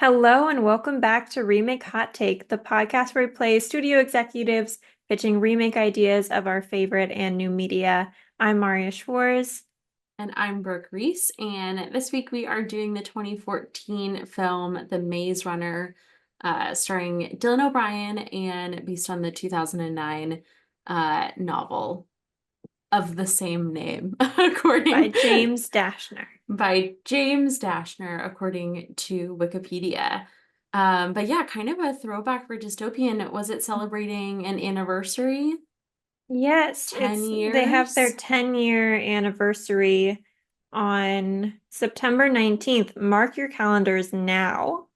Hello and welcome back to Remake Hot Take, the podcast where we play studio executives pitching remake ideas of our favorite and new media. I'm Marriya Schwarz. And I'm Brooke Rees, and this week we are doing the 2014 film The Maze Runner, starring Dylan O'Brien and based on the 2009 novel of the same name, By according James Dashner. by James Dashner, according to Wikipedia. But yeah, kind of a throwback for dystopian. Was it celebrating an anniversary? Yes, 10 they have their years? 10-year anniversary on September 19th. Mark your calendars now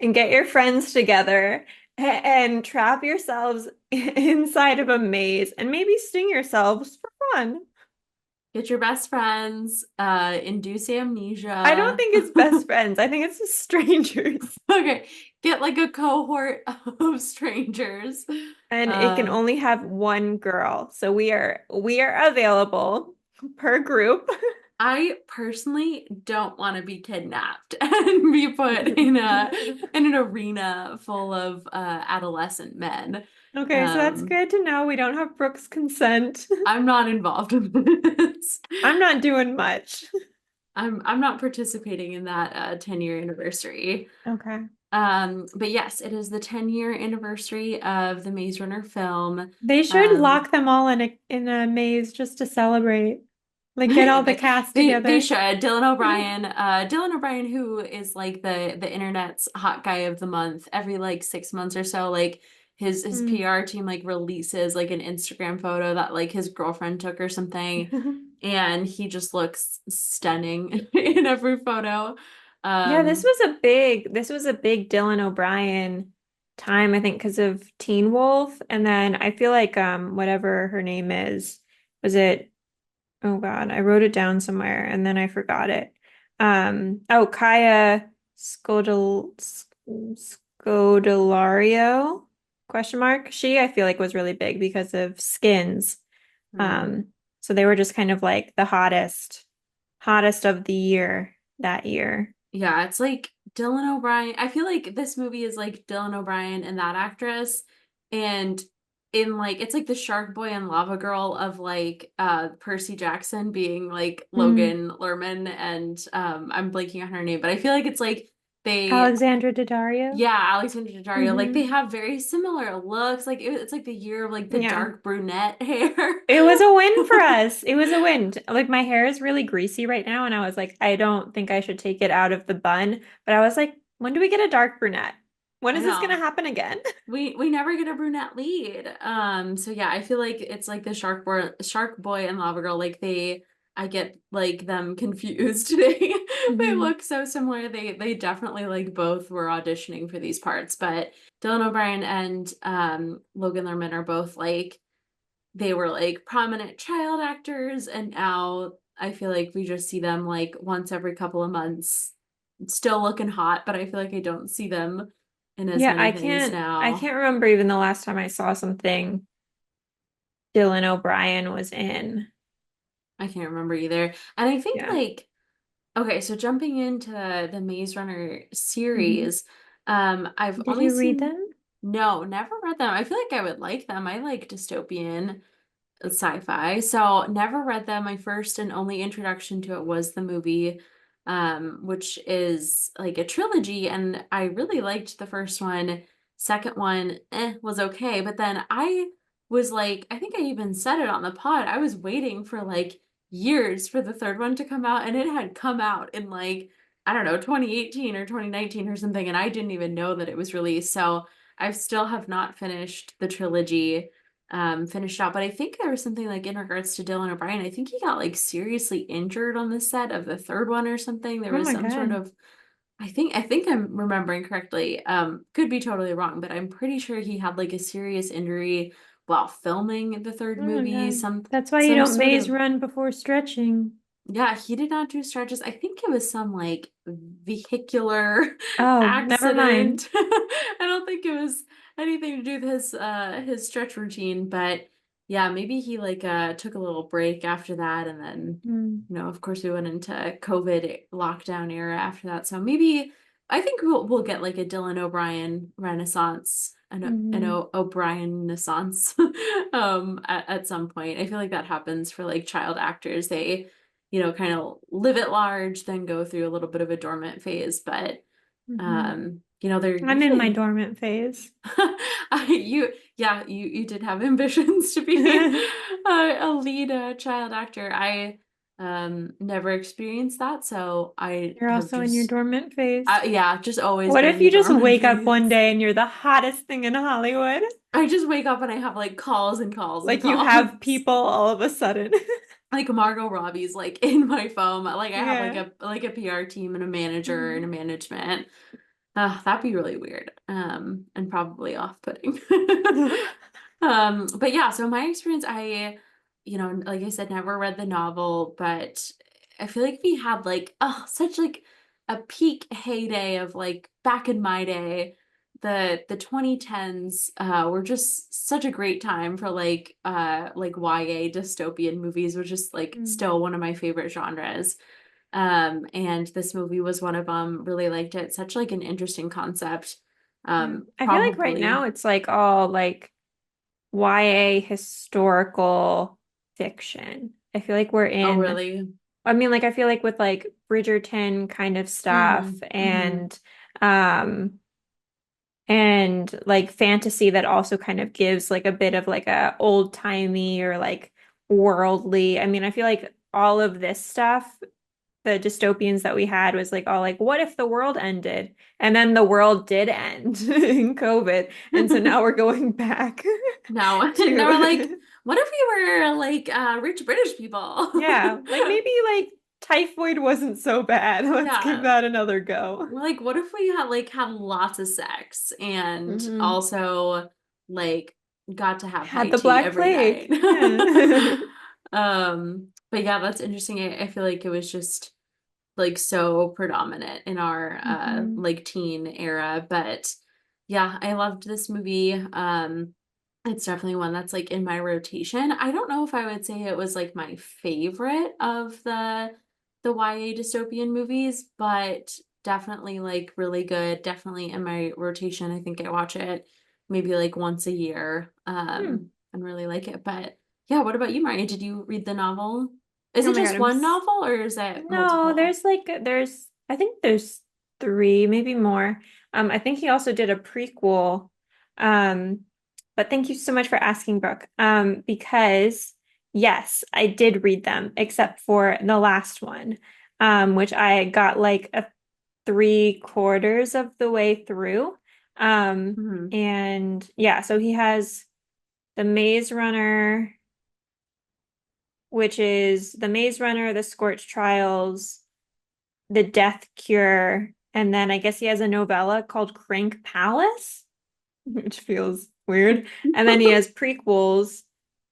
and get your friends together and trap yourselves inside of a maze and maybe sting yourselves for fun. Get your best friends, induce I don't amnesia. think it's best friends. I think it's just strangers. Okay, get like a cohort of strangers. And it can Uh, only have one girl. So we are available per group. I personally don't want to be kidnapped and be put in an arena full of adolescent men. Okay, so that's Um, good to know. We don't have Brooke's consent. I'm not involved in this. I'm not doing much. I'm not participating in that 10-year anniversary. Okay. But yes, it is the 10-year anniversary of the Maze Runner film. They should Um, lock them all in a maze just to celebrate. Like get all the they cast they together. should. Dylan O'Brien, who is like the internet's hot guy of the month, every like 6 months or so, like his Mm. PR team like releases like an Instagram photo that like his girlfriend took or something, and he just looks stunning in every photo. Yeah, this Um, was a big Dylan O'Brien time, I think, because of Teen Wolf. And then I feel like whatever her name is, was it oh God, I wrote it down somewhere and then I forgot it. Kaya Scodelario question mark. She I feel like was really big because of Skins. hmm. Um, so they were just kind of like the hottest of the year that year. Yeah, it's like Dylan O'Brien. I feel like this movie is like Dylan O'Brien and that actress. And in like it's like the Shark Boy and Lava Girl of like Percy Jackson being like Mm. Logan Lerman and I'm blanking on her name, but I feel like it's like they Alexandra Daddario. yeah, Alexander Daddario, like they Hmm. have very similar looks. Like it's like the year of like the Yeah. dark brunette hair. It was a win for us. It was a win. Like my hair is really greasy right now, and I was like, I don't think I should take it out of the bun. But I was like, when do we get a dark brunette? When I is this gonna know. happen again? We never get a brunette lead. So yeah, I feel like it's like the Shark Boy and Lava Girl, like I get like them confused. They Hmm. look so similar. They definitely like both were auditioning for these parts, but Dylan O'Brien and Logan Lerman are both like they were like prominent child actors, and now I feel like we just see them like once every couple of months, still looking hot, but I feel like I don't see them in as Yeah, many I things can't. I now. can't remember even the last time I saw something Dylan O'Brien was in. I can't remember either. And I think Yeah. like okay, so jumping into the Maze Runner Hmm. series, I've Did only you read seen them? no, never read them. I feel like I would like them. I like dystopian sci-fi. So never read them. My first and only introduction to it was the movie, which is like a trilogy, and I really liked the first one. Second one, was okay, but then I was like, I think I even said it on the pod. I was waiting for like years for the third one to come out, and it had come out in like, I don't know, 2018 or 2019 or something, and I didn't even know that it was released. So I still have not finished the trilogy finished out. But I think there was something like in regards to Dylan O'Brien. I think he got like seriously injured on the set of the third one or something. There Oh was my some sort God. of I think I'm remembering correctly. Could be totally wrong, but I'm pretty sure he had like a serious injury while filming the third Oh my movie. God. That's why you Some don't sort maze of run before stretching. yeah, he did not do stretches. I think it was some like vehicular Oh, never mind. accident. I don't think it was anything to do with his stretch routine, but yeah, maybe he like took a little break after that, and then Hmm. of course we went into COVID lockdown era after that. So maybe I think we'll get like a Dylan O'Brien renaissance and an Hmm. O'Brien renaissance at some point. I feel like that happens for like child actors. They, kind of live at large, then go through a little bit of a dormant phase, but Hmm. they're I'm in my usually dormant phase. you did have ambitions to be a lead child actor. I never experienced that, so I You're have also in your just dormant phase. yeah, just always What been if in the you just dormant wake up one phase. day and you're the hottest thing in Hollywood? I just wake up and I have like calls and calls and Like you have calls. people all of a sudden. Like Margot Robbie's like in my phone. Like I have like Yeah. a PR team and a manager and a Mhm. management. That'd be really weird. And probably off-putting. But yeah, so my experience, like I said, never read the novel, but I feel like we had like, oh, such like a peak heyday of like back in my day. The 2010s were just such a great time for like YA dystopian movies, which is like Mm. still one of my favorite genres. And this movie was one of them. Really liked it. Such like an interesting concept. Yeah. I feel like right now Probably. it's like all like YA historical fiction. I feel like we're Oh, in, really? I mean, like I feel like with like Bridgerton kind of stuff Mm, hmm um and like fantasy that also kind of gives like a bit of like a old-timey or like worldly. I mean, I feel like all of this stuff, the dystopians that we had was like all like, what if the world ended? And then the world did end in COVID. And so now we're going back Now, now we're like, to what if we were like rich British people? yeah, like maybe like typhoid wasn't so bad. Let's give Yeah. that another go. We're like, what if we had lots of sex and Hmm. also like got to have Had high the tea Black every night? Plague. Yeah. But yeah, that's interesting. I feel like it was just like so predominant in our Hmm. like teen era. But yeah, I loved this movie. It's definitely one that's like in my rotation. I don't know if I would say it was like my favorite of the YA dystopian movies, but definitely like really good. Definitely in my rotation. I think I watch it maybe like once a year, Hmm. and really like it. But yeah, what about you, Marty? Did you read the novel? Is Oh it my God, just one novel or is it no, multiple? there's I think there's three, maybe more. I think he also did a prequel. Um, but thank you so much for asking, Brooke. Because yes, I did read them, except for the last one, which I got like a 3/4 of the way through. Hmm And yeah, so he has the Maze Runner, which is the Maze Runner, the Scorch Trials, the Death Cure, and then I guess he has a novella called Crank Palace, which feels weird. And then he has prequels,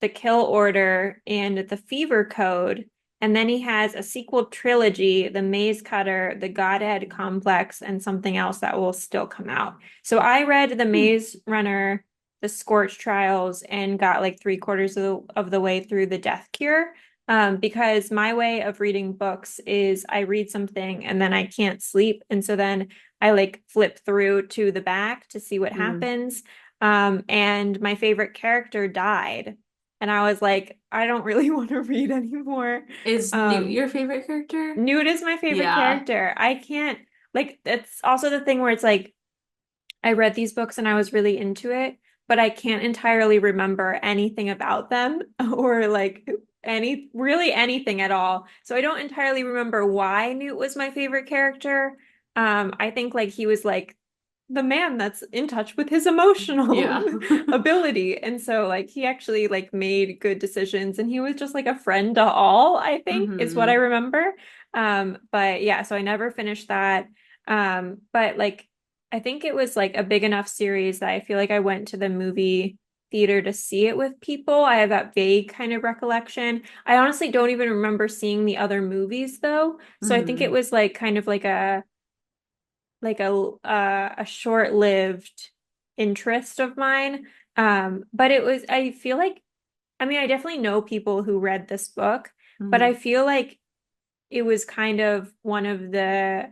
The Kill Order and The Fever Code. And then he has a sequel trilogy, The Maze Cutter, The Godhead Complex, and something else that will still come out. So I read The Maze Runner, The Scorch Trials, and got like 3/4 of the way through The Death Cure. Because my way of reading books is I read something and then I can't sleep. And so then I like flip through to the back to see what hmm happens. And my favorite character died. And I was like, I don't really want to read anymore. Is Newt Um, your favorite character? Newt is my favorite Yeah. character. I can't, like, it's also the thing where it's like, I read these books and I was really into it, but I can't entirely remember anything about them or like really anything at all. So I don't entirely remember why Newt was my favorite character. I think like he was like the man that's in touch with his emotional Yeah. ability. And so like he actually like made good decisions and he was just like a friend to all, I think is what I hmm remember. But yeah, so I never finished that. But like I think it was like a big enough series that I feel like I went to the movie theater to see it with people. I have that vague kind of recollection. I honestly don't even remember seeing the other movies though. So I think it hmm was like kind of like a short-lived interest of mine. But it was I feel like I mean I definitely know people who read this book, but I hmm feel like it was kind of one of the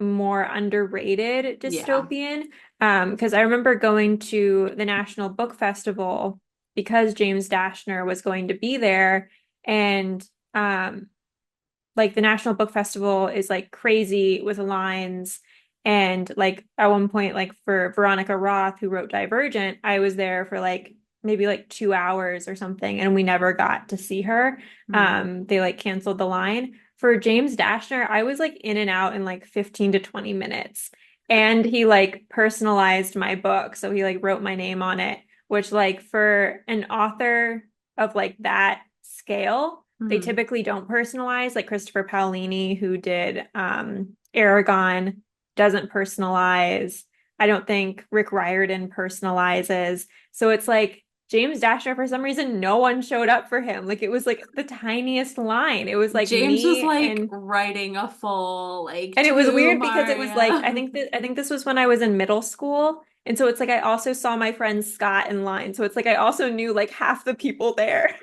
more underrated Yeah. dystopian. Because I remember going to the National Book Festival because James Dashner was going to be there, and um, like the National Book Festival is like crazy with lines. And like at one point, like for Veronica Roth, who wrote Divergent, I was there for like maybe like 2 hours or something, and we never got to see her. Hmm. They like canceled the line. For James Dashner, I was like in and out in like 15 to 20 minutes. And he like personalized my book. So he like wrote my name on it, which like for an author of like that scale, they Hmm. typically don't personalize, like Christopher Paolini, who did Aragon, doesn't personalize. I don't think Rick Riordan personalizes. So it's like James Dasher, for some reason, no one showed up for him. Like it was like the tiniest line. It was like James was me like and writing a full like it was to weird because it was like Marriya. I think this was when I was in middle school. And so it's like I also saw my friend Scott in line. So it's like I also knew like half the people there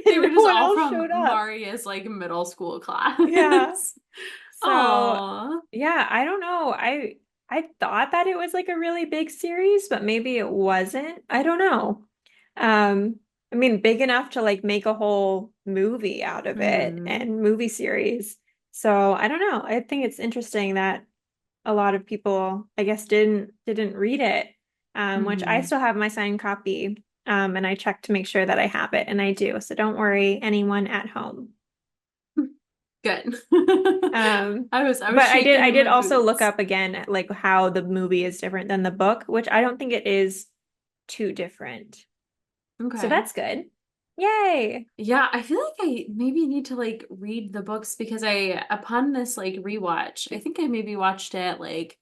They and were no just one all else from showed up. Marriya's like middle school Yeah. class. So, Oh. yeah, I don't know. I thought that it was like a really big series, but maybe it wasn't. I don't know. I mean, big enough to like make a whole movie out of it Hmm. and movie series. So, I don't know. I think it's interesting that a lot of people, I guess, didn't read it. Which I Hmm. still have my signed copy. And I checked to make sure that I have it, and I do. So don't worry, anyone at home. Good. I was But shaking I in did my also look boots. up again like how the movie is different than the book, which I don't think it is too different. So Okay. that's good. Yay. Yeah, I feel like I maybe need to like read the books because I upon this like rewatch, I think I maybe watched it like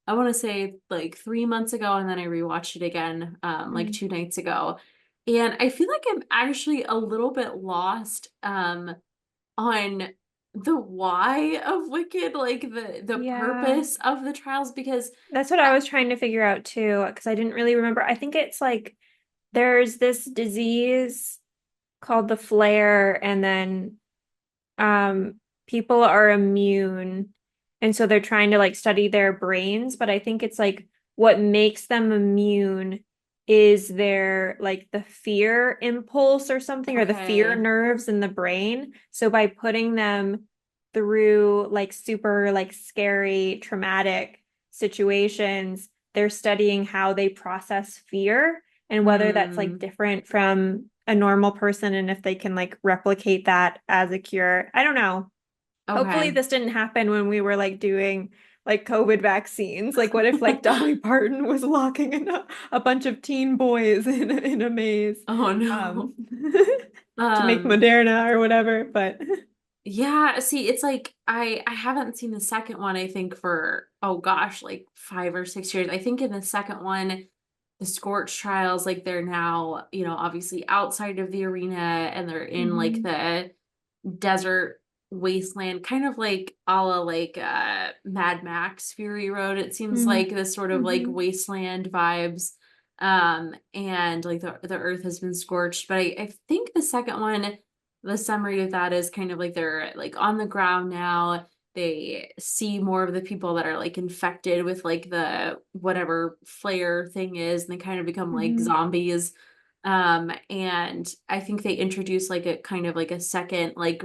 I want to say like 3 months ago, and then I rewatched it again like Mm. 2 nights ago. And I feel like I'm actually a little bit lost on the why of Wicked, like the Yeah. purpose of the trials, because That's what I was trying to figure out too, because I didn't really remember. I think it's like there's this disease called the flare, and then people are immune, and so they're trying to like study their brains, but I think it's like what makes them immune is their like the fear impulse or something, or the fear okay. nerves in the brain. So by putting them through like super like scary traumatic situations, they're studying how they process fear and whether that's like Hmm. different from a normal person and if they can like replicate that as a cure. I don't know. Hopefully Okay. this didn't happen when we were like doing like COVID vaccines. Like what if like Dolly Parton was locking in a bunch of teen boys in a maze Oh um no. to make Um, Moderna or whatever, but yeah, see, it's like I haven't seen the second one, I think, for oh gosh, like 5 or 6 years. I think in the second one, the Scorch trials, like they're now, obviously outside of the arena and they're in like Mhm. the desert wasteland, kind of like a la like Mad Max Fury Road. It seems Mm. like this sort of like Mhm. wasteland vibes. And like the earth has been scorched. But I think the second one, the summary of that is kind of like they're like on the ground now. They see more of the people that are like infected with like the whatever flare thing is, and they kind of become like Mhm. zombies. And I think they introduce like a kind of like a second like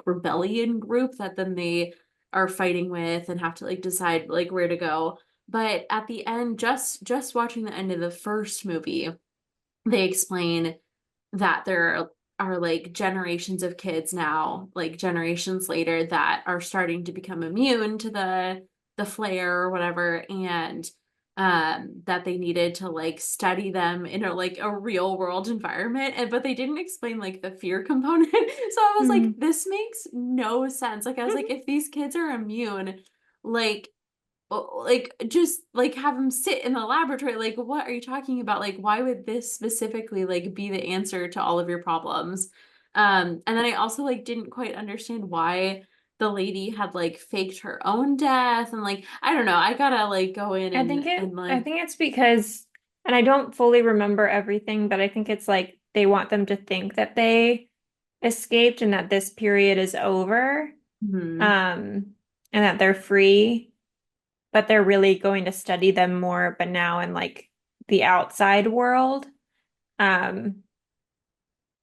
rebellion group that then they are fighting with and have to like decide like where to go. But at the end, just watching the end of the first movie, they explain that there are like generations of kids now, like generations later, that are starting to become immune to the flare or whatever, and that they needed to like study them in a like a real world environment, and but they didn't explain like the fear component. So I was like, Mm. this makes no sense. Like I was like, if these kids are immune, like like just like have them sit in the laboratory, like what are you talking about? Like why would this specifically like be the answer to all of your problems? And then I also like didn't quite understand why the lady had like faked her own death, and like I don't know, I gotta like go in and I like think it's because, and I don't fully remember everything, but I think it's like they want them to think that they escaped and that this period is over, hmm. um, and that they're free. but they're really going to study them more, but now in like the outside world. Um,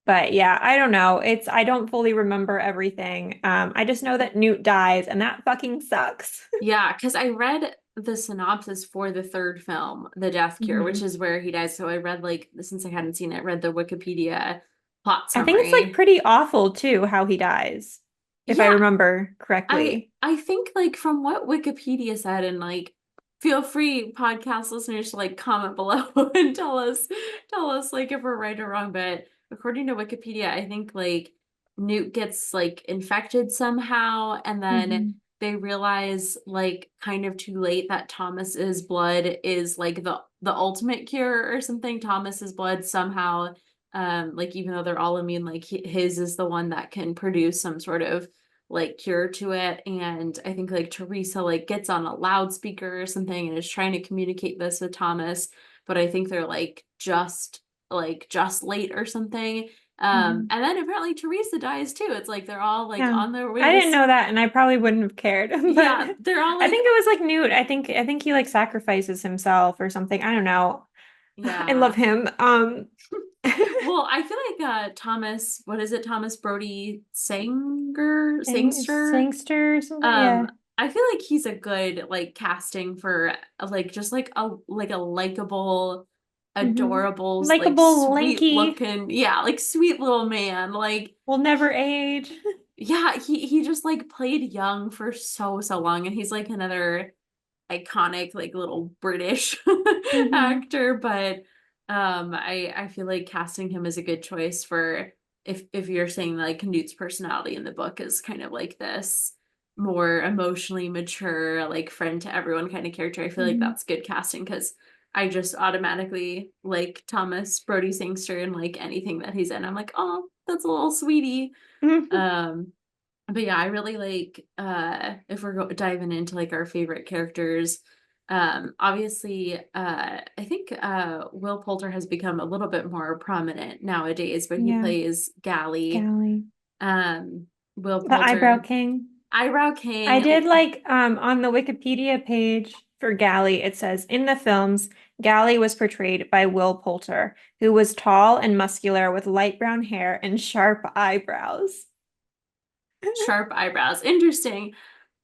but yeah, I don't know. I don't fully remember everything. I just know that Newt dies and that fucking sucks. Yeah, because I read the synopsis for the third film, The Death Cure, which Mhm. is where he dies. So I read like since I hadn't seen it, read the Wikipedia plot I think it's like summary. pretty awful too how he dies, if I Yeah, remember I correctly. I think like from what Wikipedia said, and like feel free podcast listeners to like comment below and tell us like if we're right or wrong. But according to Wikipedia, I think like Newt gets like infected somehow, and then Hmm. they realize like kind of too late that Thomas's blood is like the ultimate cure or something. Thomas's blood somehow like even though they're all immune, like his is the one that can produce some sort of like cure to it. And I think like Teresa like gets on a loudspeaker or something and is trying to communicate this with Thomas, but I think they're like just late or something. Hmm. And then apparently Teresa dies too. It's like they're all like Yeah. on their way I to didn't know that and I probably wouldn't have cared. But yeah, they're all I like think it was like Newt. I think he like sacrifices himself or something. I don't know. I love yeah. him. Well, I feel like Thomas, what is it? Thomas Brody Sangster? Sangster or something. Um, Yeah. I feel like he's a good like casting for like just like a likable, Hmm. adorable, like Likeable, sweet lanky, looking, yeah, like sweet little man. Like will never age. yeah, he just like played young for so long, and he's like another iconic like little British Hmm. actor, but I feel like casting him is a good choice for if you're saying like Newt's personality in the book is kind of like this more emotionally mature, like friend to everyone kind of character. I feel like Hmm. that's good casting because I just automatically like Thomas Brody Sangster and like anything that he's in. I'm like, oh, that's a little sweetie. Um, but yeah, I really like if we're diving into like our favorite characters. Obviously, I think Will Poulter has become a little bit more prominent nowadays, but he Yeah. plays Gally. Galley. Um, Will The eyebrow Poulter, king. Eyebrow I King. did like on the Wikipedia page for Galley, it says in the films, Galley was portrayed by Will Poulter, who was tall and muscular with light brown hair and sharp eyebrows. Sharp eyebrows. Interesting.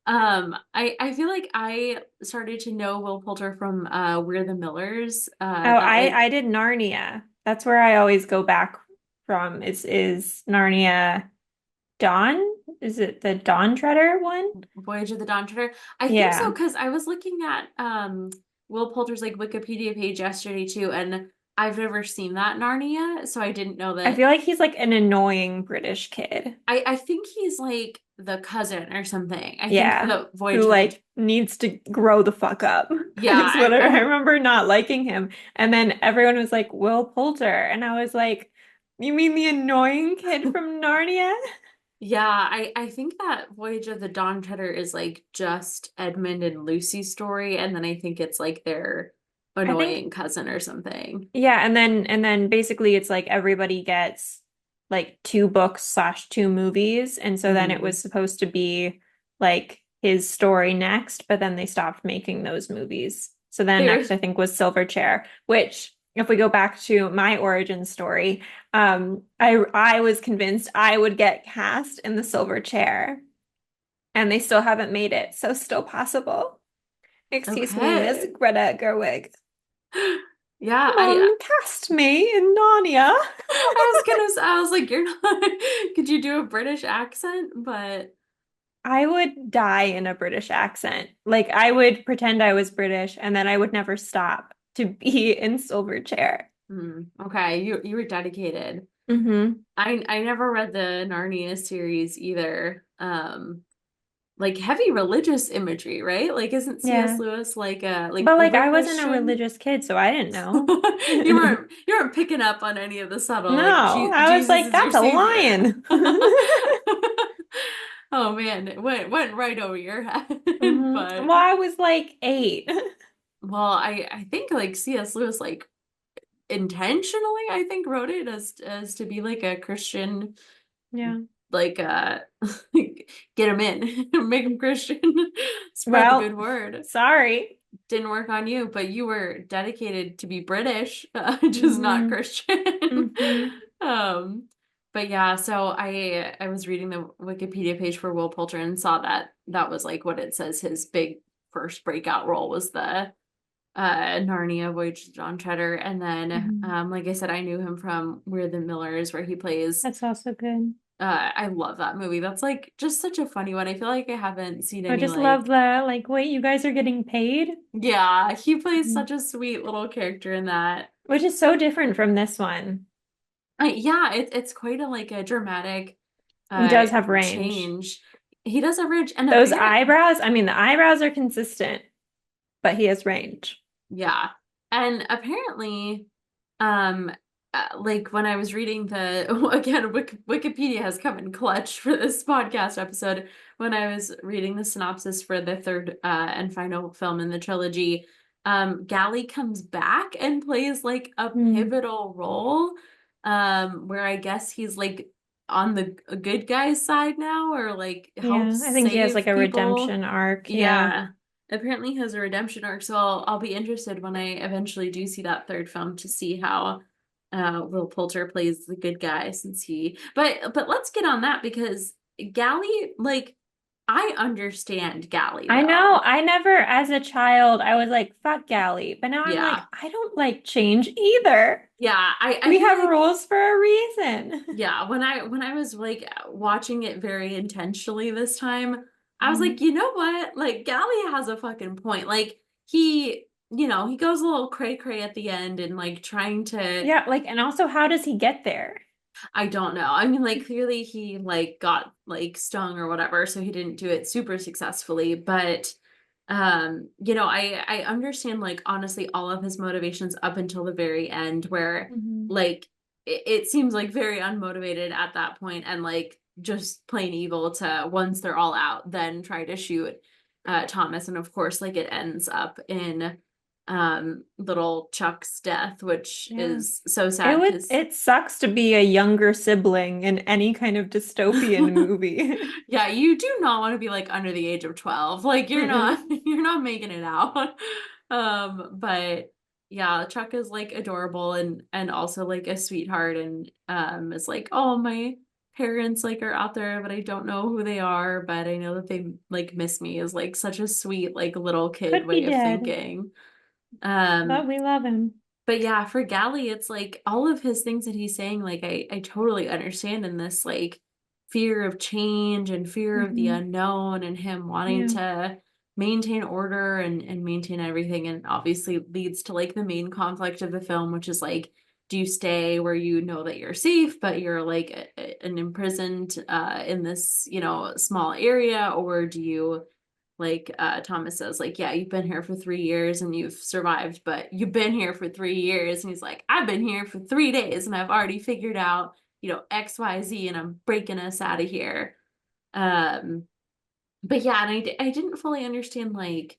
I feel like I started to know Will Poulter from We're the Millers. Oh, That I like did Narnia. That's where I always go back from. Is Narnia Dawn? Is it the Dawn Treader one? Voyage of the Dawn Treader. I think so Yeah. because I was looking at Will Poulter's like Wikipedia page yesterday too, and I've never seen that Narnia, so I didn't know I that. feel like he's like an annoying British kid. I think he's like the cousin or something. I think for Yeah. the Who Voyage of the like needs to grow the fuck up. yeah, Is what I remember not liking him. And then everyone was like, Will Poulter. And I was like, you mean the annoying kid from Narnia? yeah, I think that Voyage of the Dawn Treader is like just Edmund and Lucy's story, and then I think it's like their I think, annoying cousin or something. yeah, and then basically it's like everybody gets like two books slash two movies. And so then it Hmm. was supposed to be like his story next, but then they stopped making those movies. So then There, next I think was Silverchair, which if we go back to my origin story, I was convinced I would get cast in the Silverchair, and they still haven't made it. So still possible. Excuse me, Miss okay. Greta Gerwig. Yeah, Mom cast me in Narnia. I was like, you're not, could you do a British accent? But I would die in a British accent. Like I would pretend I was British and then I would never stop to be in Silverchair. okay, you were dedicated. Hmm. I never read the Narnia series either. Like heavy religious imagery, right? Like isn't C.S. Yeah. Lewis like like But like uber I wasn't a Christian? religious kid, so I didn't know. You weren't picking up on any of the subtle like No, I was Jesus like, is your that's a savior. lion. Oh man, it went right over your head. Well, But I was like 8. well, I think like C.S. Lewis like intentionally I think wrote it as to be like a Christian Yeah. like get him in, make him Christian, spread the good Well, word. sorry. Didn't work on you, but you were dedicated to be British, just not Hmm. Christian. Hmm. Um, but yeah, so I was reading the Wikipedia page for Will Poulter and saw that that was like what it says his big first breakout role was the Narnia Voyage of John Treader, and then Hmm. like I said, I knew him from We're the Millers, where he plays. That's also good. I love that movie. That's like just such a funny one. I feel like I haven't seen I any just love like the like, wait, you guys are getting paid? yeah, he plays Mhm. such a sweet little character in that. Which is so different from this one. Yeah, it's quite a like a dramatic He uh does have range. change. He does a ridge and Those apparent eyebrows, I mean, the eyebrows are consistent, but he has range. yeah. And apparently um like when I was reading the again Wikipedia has come in clutch for this podcast episode when I was reading the synopsis for the third and final film in the trilogy. Gally comes back and plays like a Hmm. pivotal role where I guess he's like on the good guy's side now or like Yeah, helps I think he has like save a people. redemption arc. Yeah. Yeah. Apparently he has a redemption arc, so I'll be interested when I eventually do see that third film to see how Will Poulter plays the good guy since he but let's get on that because Gally like I understand Gally I though. know. I never, as a child, I was like, fuck Gally. But now I'm like, Yeah. I don't like change either. Yeah, I We feel have like rules for a reason. yeah, when I was like watching it very intentionally this time, I was like, Mhm. you know what? Like Gally has a fucking point. Like he goes a little cray cray at the end and like trying to Yeah, like, and also, how does he get there? I don't know. I mean, like clearly he like got like stung or whatever, so he didn't do it super successfully. But I understand like honestly all of his motivations up until the very end where Mhm. like it seems like very unmotivated at that point and like just plain evil to once they're all out, then try to shoot Thomas. And of course, like it ends up in little Chuck's death, which Yeah. is so sad because It sucks to be a younger sibling in any kind of dystopian movie. yeah, you do not want to be like under the age of 12. Like you're not Mm-mm. you're not making it out. But yeah, Chuck is like adorable and also like a sweetheart and is like, "Oh, my parents like are out there, but I don't know who they are, but I know that they like miss me." Is like such a sweet like little kid Could be way of dead, thinking. but Um we love him. but yeah, for Gally, it's like all of his things that he's saying, like I totally understand in this like fear of change and fear of the Hmm. unknown and him wanting Yeah. to maintain order and maintain everything and obviously leads to like the main conflict of the film, which is like, do you stay where you know that you're safe, but you're like an imprisoned in this, small area, or do you like Thomas says, like, yeah, you've been here for 3 years and you've survived, but you've been here for 3 years. And he's like, I've been here for 3 days and I've already figured out, XYZ and I'm breaking us out of here. Um, but yeah, and I didn't fully understand like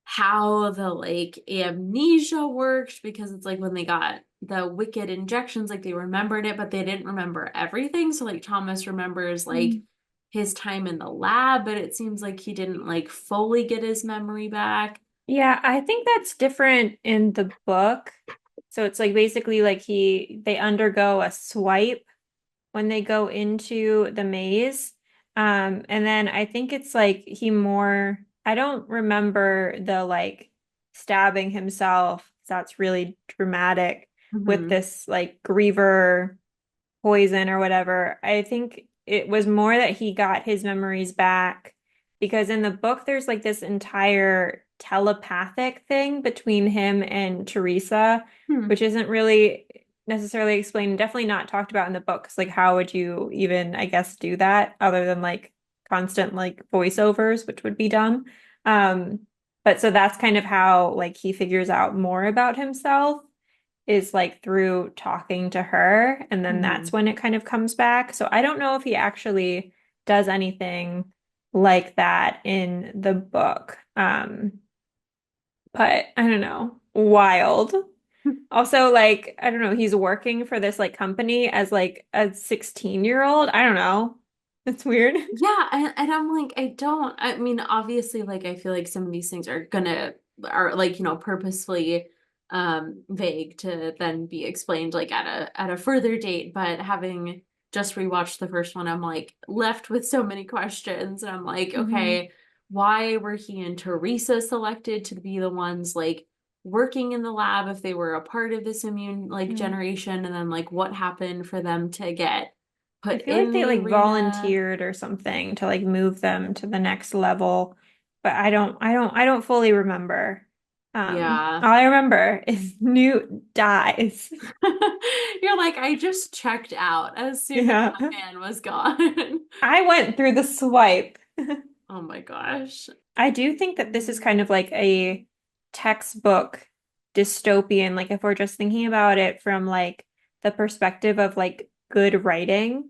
how the like amnesia worked because it's like when they got the wicked injections, like they remembered it, but they didn't remember everything. So like Thomas remembers like Mm. his time in the lab, but it seems like he didn't like fully get his memory back. Yeah, I think that's different in the book. So it's like basically like they undergo a swipe when they go into the maze. And then I think it's like I don't remember the like stabbing himself. That's really dramatic with Hmm. this like griever poison or whatever. I think it was more that he got his memories back because in the book there's like this entire telepathic thing between him and Teresa, Hmm. which isn't really necessarily explained, definitely not talked about in the books. Like how would you even, I guess, do that other than like constant like voiceovers, which would be dumb. Um, but so that's kind of how like he figures out more about himself is like through talking to her, and then that's Hmm. when it kind of comes back. So I don't know if he actually does anything like that in the book. But I don't know. Wild. Also, like, I don't know, he's working for this like company as like a 16-year-old. I don't know. That's weird. Yeah, and I'm like, I mean, obviously, like, I feel like some of these things are like, purposefully vague to then be explained like at a further date, but having just rewatched the first one, I'm like left with so many questions, and I'm like, Hmm. okay, why were he and Teresa selected to be the ones like working in the lab if they were a part of this immune like Yeah. generation, and then like what happened for them to get I put feel like in they the like arena? volunteered or something to like move them to the next level, but I don't fully remember. Yeah. All I remember is Newt dies. You're like, I just checked out as soon as Yeah. that man was gone. I went through the swipe. Oh my gosh. I do think that this is kind of like a textbook dystopian, like if we're just thinking about it from like the perspective of like good writing.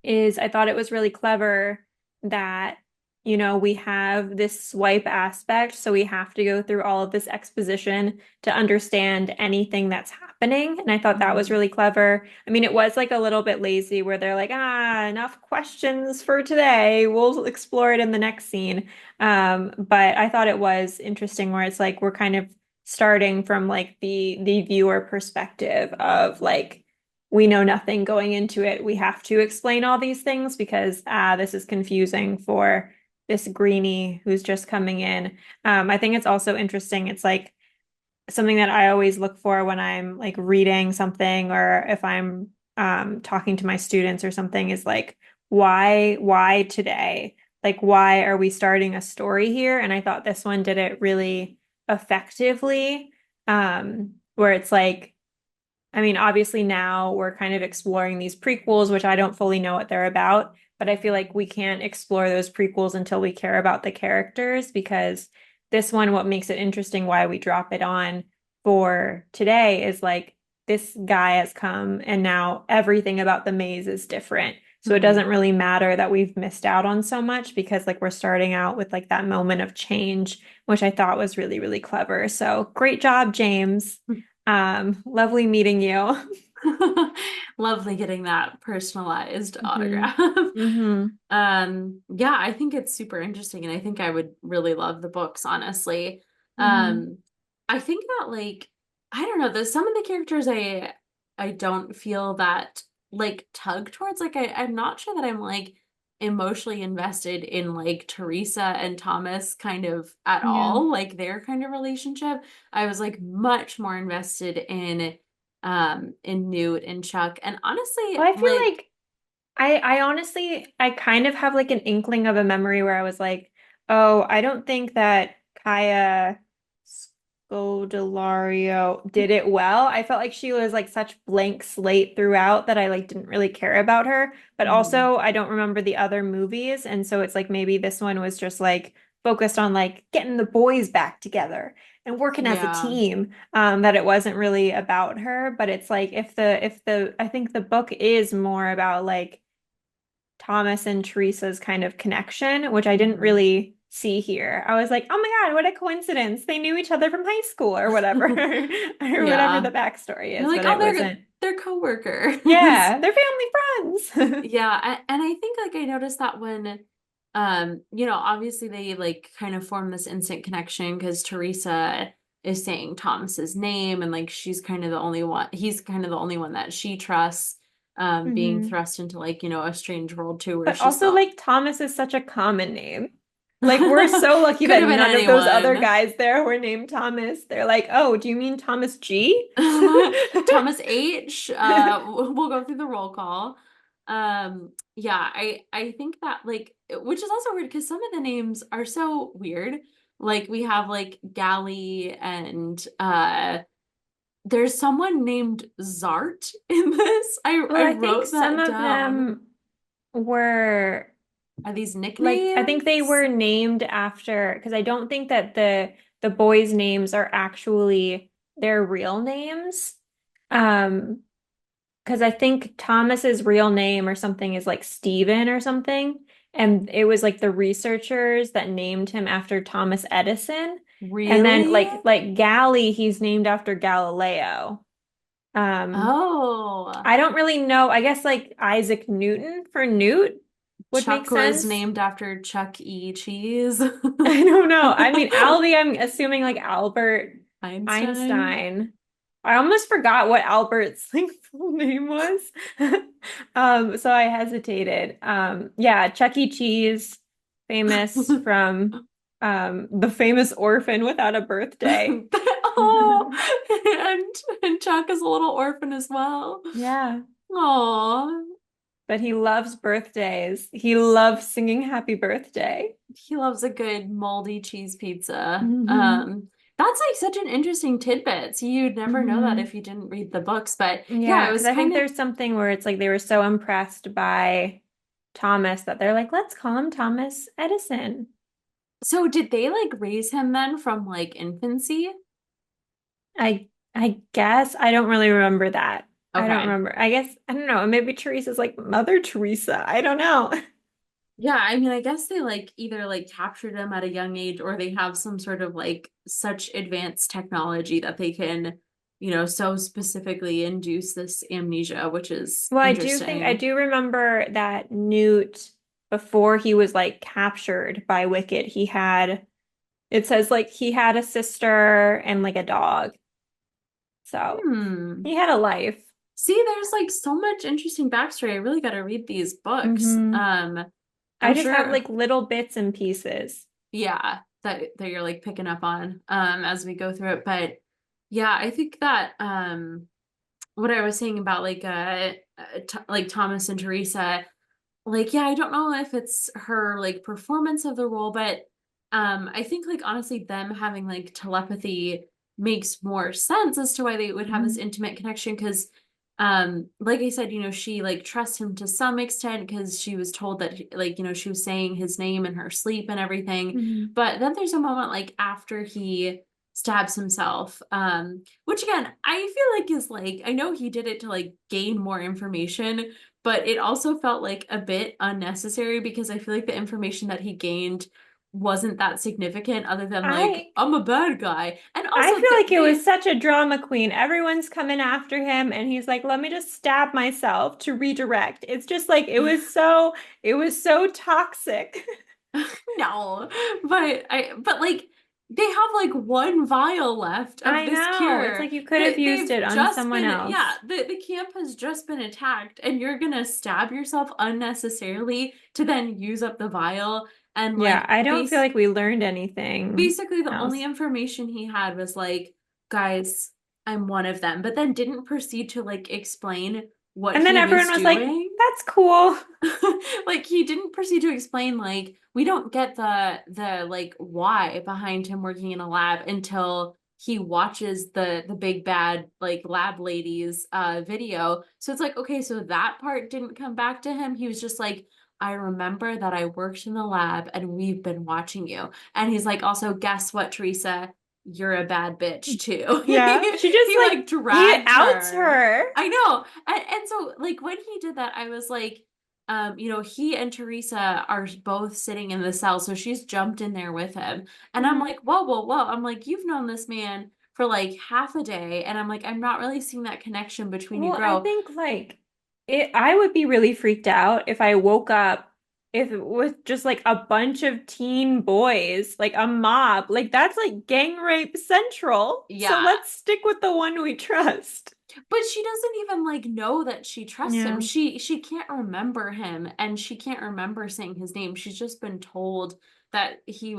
Is I thought it was really clever that, we have this swipe aspect, so we have to go through all of this exposition to understand anything that's happening. And I thought that was Mhm. really clever. I mean, it was like a little bit lazy where they're like, enough questions for today. We'll explore it in the next scene. But I thought it was interesting where it's like we're kind of starting from like the viewer perspective of like we know nothing going into it. We have to explain all these things because this is confusing for this greenie who's just coming in. I think it's also interesting. It's like something that I always look for when I'm like reading something or if I'm talking to my students or something is like, why today? Like, why are we starting a story here? And I thought this one did it really effectively, where it's like, I mean, obviously now we're kind of exploring these prequels, which I don't fully know what they're about, but I feel like we can't explore those prequels until we care about the characters because this one, what makes it interesting, why we drop it on for today is like this guy has come and now everything about the maze is different. So it doesn't Mhm. really matter that we've missed out on so much because like we're starting out with like that moment of change, which I thought was really, really clever. So great job, James. Lovely meeting you. Lovely getting that personalized Hmm. autograph. Hmm. Yeah, I think it's super interesting, and I think I would really love the books, honestly. Hmm. Um, I think that like I don't know, there's some of the characters I don't feel that like tug towards. Like I'm not sure that I'm like emotionally invested in like Teresa and Thomas kind of at Yeah. all, like their kind of relationship. I was like much more invested in Newt and Chuck. And honestly, Well, I feel like like I honestly I kind of have like an inkling of a memory where I was like, oh, I don't think that Kaya Scodelario did it well. I felt like she was like such blank slate throughout that I like didn't really care about her. But mhm. also I don't remember the other movies, and so it's like maybe this one was just like focused on like getting the boys back together and working as a Yeah. team, that it wasn't really about her. But it's like if the I think the book is more about like Thomas and Teresa's kind of connection, which I didn't Mhm. really see here. I was like, oh my God, what a coincidence. They knew each other from high school or whatever, or whatever Yeah. the backstory You're is, like, but oh, it wasn't. they're coworkers. Yeah, they're family friends. Yeah, and I think like I noticed that when obviously they like kind of form this instant connection because Teresa is saying Thomas's name, and like he's kind of the only one that she trusts, being Hmm. thrust into like, a strange world too, where But she's also, the like, Thomas is such a common name. Like, we're so lucky could that have been none of those other anyone. guys there were named Thomas. They're like, oh, do you mean Thomas G? Thomas H. We'll go through the roll call. Yeah, I think that like, which is also weird because some of the names are so weird. Like we have like Galley and there's someone named Zart in this. Well, I I think wrote some that of down. them were Are these like I think they nicknames? were named after because I don't think that the boys' names are actually their real names. Um, because I think Thomas's real name or something is like Stephen or something, and it was like the researchers that named him after Thomas Edison, and then Really? like Galley, he's named after Galileo. Um, Oh. I don't really know. I guess like Isaac Newton for Newt. would make Chuck was sense. named after Chuck E. Cheese. I don't know. I mean, Albie, I'm assuming like Albert Einstein. Einstein. I almost forgot what Albert's like full name was. So I hesitated. Yeah, Chuck E. Cheese, famous from the famous orphan without a birthday. Oh, and Chuck is a little orphan as well. Yeah, Aw, but he loves birthdays. He loves singing happy birthday. he loves a good moldy cheese pizza. Hmm. That's like such an interesting tidbit. So you'd never know that Hmm. if you didn't read the books. But yeah, Yeah, it because was I think kind of. there's something where it's like they were so impressed by Thomas that they're like, let's call him Thomas Edison. So did they like raise him then from like infancy? I guess I don't really remember that. I don't Okay. remember. I guess I don't know. Maybe Teresa's like Mother Teresa. I don't know. Yeah, I mean, I guess they like either like captured him at a young age or they have some sort of like such advanced technology that they can, so specifically induce this amnesia, which is Well, I interesting. do remember that Newt, before he was like captured by Wicked, it says like he had a sister and like a dog. So Hmm. he had a life. See, there's like so much interesting backstory. I really got to read these books. Hmm. I I'm just have sure, like little bits and pieces. yeah, that you're like picking up on as we go through it. But yeah, I think that what I was saying about like like Thomas and Teresa, like yeah, I don't know if it's her like performance of the role, but I think like honestly them having like telepathy makes more sense as to why they would have this Mhm. intimate connection because like I said, she like trusts him to some extent because she was told that like she was saying his name in her sleep and everything. Mhm. But then there's a moment like after he stabs himself, which again I feel like is like I know he did it to like gain more information, but it also felt like a bit unnecessary because I feel like the information that he gained wasn't that significant other than like I I'm a bad guy. And I also feel like it they was such a drama queen. Everyone's coming after him and he's like, "Let me just stab myself to redirect." It's just like it was so toxic. no, but like they have like one vial left of I this know. It's cure. like you could have used They've it on just someone been else. the camp has just been attacked and you're gonna stab yourself unnecessarily to then use up the vial and Yeah, like I don't feel base like we learned anything basically the only else. information he had was like, guys, I'm one of them, but then didn't proceed to like explain what And then he everyone was was like, doing. "That's cool." Like he didn't proceed to explain like we don't get the like why behind him working in a lab until he watches the big bad like lab ladies video. So it's like okay, so that part didn't come back to him. He was just like I remember that I worked in the lab and we've been watching you. And he's like also guess what, Teresa? You're a bad bitch too. Yeah, she just He like like he dragged outs her. her. I know. And so like when he did that, I was like, he and Teresa are both sitting in the cell, so she's jumped in there with him. And I'm Mhm. like, whoa, whoa, whoa. I'm like, you've known this man for like half a day, and I'm like, I'm not really seeing that connection between you, Well, I girl. think like I would be really freaked out if I woke up if it was just like a bunch of teen boys, like a mob. Like that's like gang rape central. So Yeah. let's stick with the one we trust. But she doesn't even like know that she trusts him. Yeah. She can't remember him and she can't remember saying his name. She's just been told that she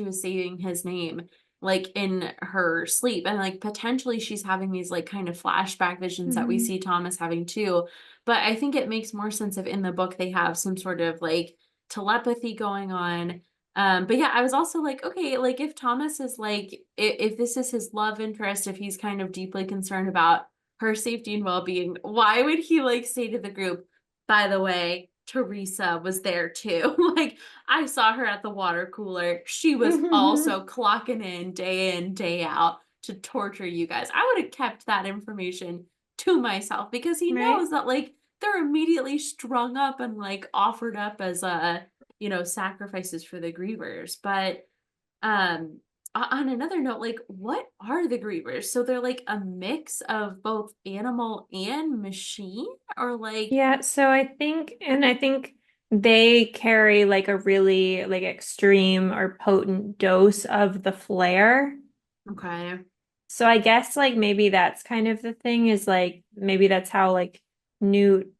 was saying his name like in her sleep and like potentially she's having these like kind of flashback visions that we Hmm. see Thomas having too. But I think it makes more sense if in the book they have some sort of like telepathy going on. But yeah, I was also like, okay, like if Thomas is like, if this is his love interest, if he's kind of deeply concerned about her safety and well-being, why would he like say to the group, by the way, Teresa was there too? Like I saw her at the water cooler. She was also clocking in, day out to torture you guys. I would have kept that information to myself because he Right? knows that like they're immediately strung up and like offered up as sacrifices for the grievers. But um, on another note, like, what are the grievers? So they're like a mix of both animal and machine, or like, Yeah, so I think they carry like a really like extreme or potent dose of the flare. Okay. So I guess like maybe that's kind of the thing is like maybe that's how like Newt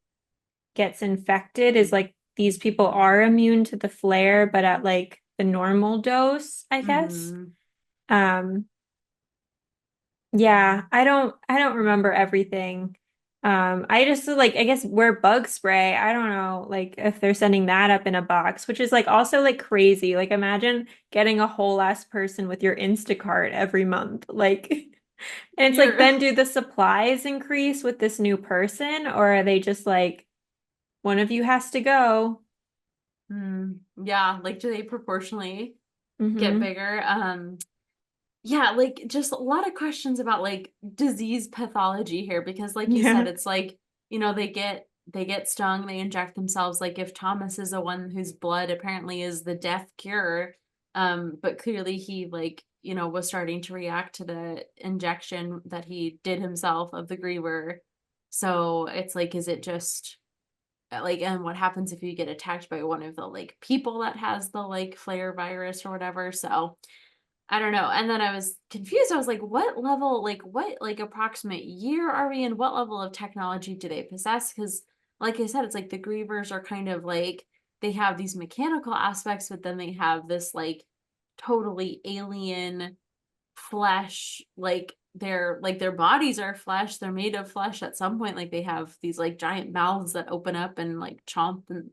gets infected is like these people are immune to the flare, but at like the normal dose, I guess. Hmm. Um, yeah, I don't remember everything. I just like I guess wear bug spray. I don't know, like if they're sending that up in a box, which is like also like crazy. Like imagine getting a whole ass person with your Instacart every month. Like and it's like You're then do the supplies increase with this new person, or are they just like one of you has to go? yeah, like do they proportionally get Hmm. bigger? Yeah, like just a lot of questions about like disease pathology here because like you said, Yeah. it's like, they get stung, they inject themselves. Like if Thomas is the one whose blood apparently is the death cure, but clearly he like, was starting to react to the injection that he did himself of the griever. So it's like, is it just like, and what happens if you get attacked by one of the like people that has the like flare virus or whatever? So I don't know. And then I was confused. I was like, what level, like what like approximate year are we in? What level of technology do they possess? Because like I said, it's like the grievers are kind of like they have these mechanical aspects, but then they have this like totally alien flesh, like their bodies are flesh, they're made of flesh at some point, like they have these like giant mouths that open up and like chomp and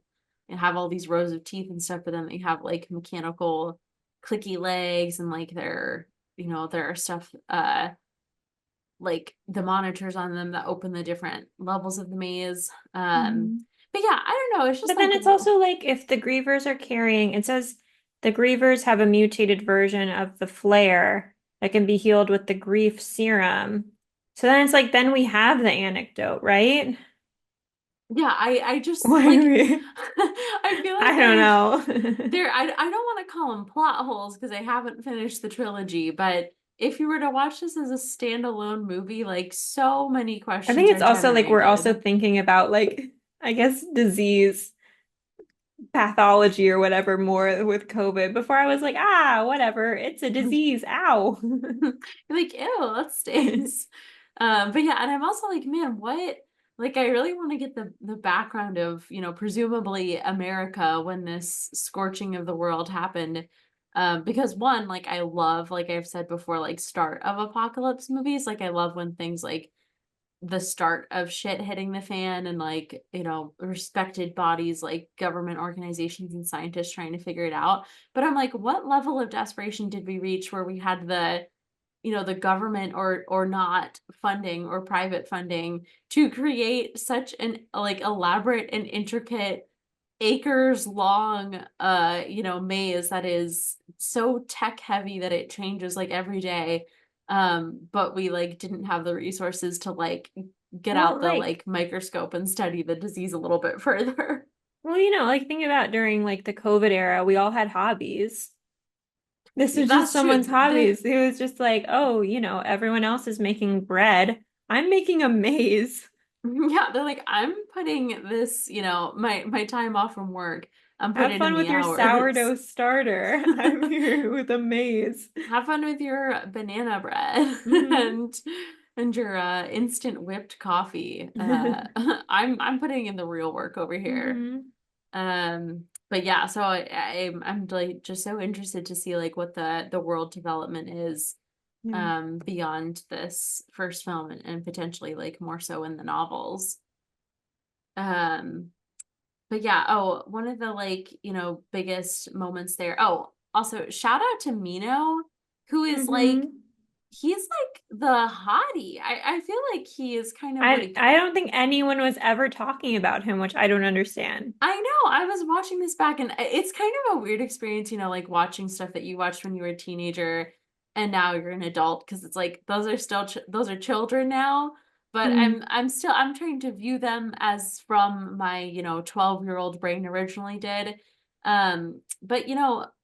have all these rows of teeth and stuff, but then they have like mechanical clicky legs and like there are stuff like the monitors on them that open the different levels of the maze. Mhm. But yeah, I don't know, it's just But then like it's also like if the grievers are carrying, it says the grievers have a mutated version of the flare that can be healed with the grief serum. So then it's like, then we have the anecdote, right? yeah, I just Why are like we? I feel like I don't know. I don't want to call them plot holes because I haven't finished the trilogy, but if you were to watch this as a standalone movie, like so many I questions think it's are also like we're also generated. thinking about like, I guess, disease pathology or whatever more with COVID. Before I was like, ah, whatever, it's a disease. Ow. Like, ew, that stinks. But yeah, and I'm also like, man, what? Like, I really want to get the background of, presumably America when this scorching of the world happened. Because one, like, I love, like I've said before, like start of apocalypse movies. Like, I love when things like the start of shit hitting the fan and like, respected bodies like government organizations and scientists trying to figure it out. But I'm like, what level of desperation did we reach where we had the government or not funding or private funding to create such an like elaborate and intricate acres long maze that is so tech heavy that it changes like every day, but we like didn't have the resources to like get out Well, the like, like microscope and study the disease a little bit further. well, like think about during like the COVID era, we all had hobbies. This was just That's someone's true. hobbies. It was just like, oh, everyone else is making bread. I'm making a maze. Yeah, they're like, I'm putting this, my time off from work, I'm Have putting in fun the with your hours. sourdough starter. I'm here with a maze. Have fun with your banana bread Hmm. and your instant whipped coffee. I'm putting in the real work over here. Hmm. But yeah, so I'm like just so interested to see like what the world development is Yeah. beyond this first film and potentially like more so in the novels. Um, but yeah, oh, one of the like, biggest moments there. Oh, also shout out to Mino, who is like Hmm. he's like the hottie. I feel like he is kind of I like I don't think anyone was ever talking about him, which I don't understand. I know. I was watching this back and it's kind of a weird experience, like watching stuff that you watched when you were a teenager and now you're an adult because it's like those are still those are children now, but Mm. I'm trying to view them as from my, 12-year-old brain originally did. But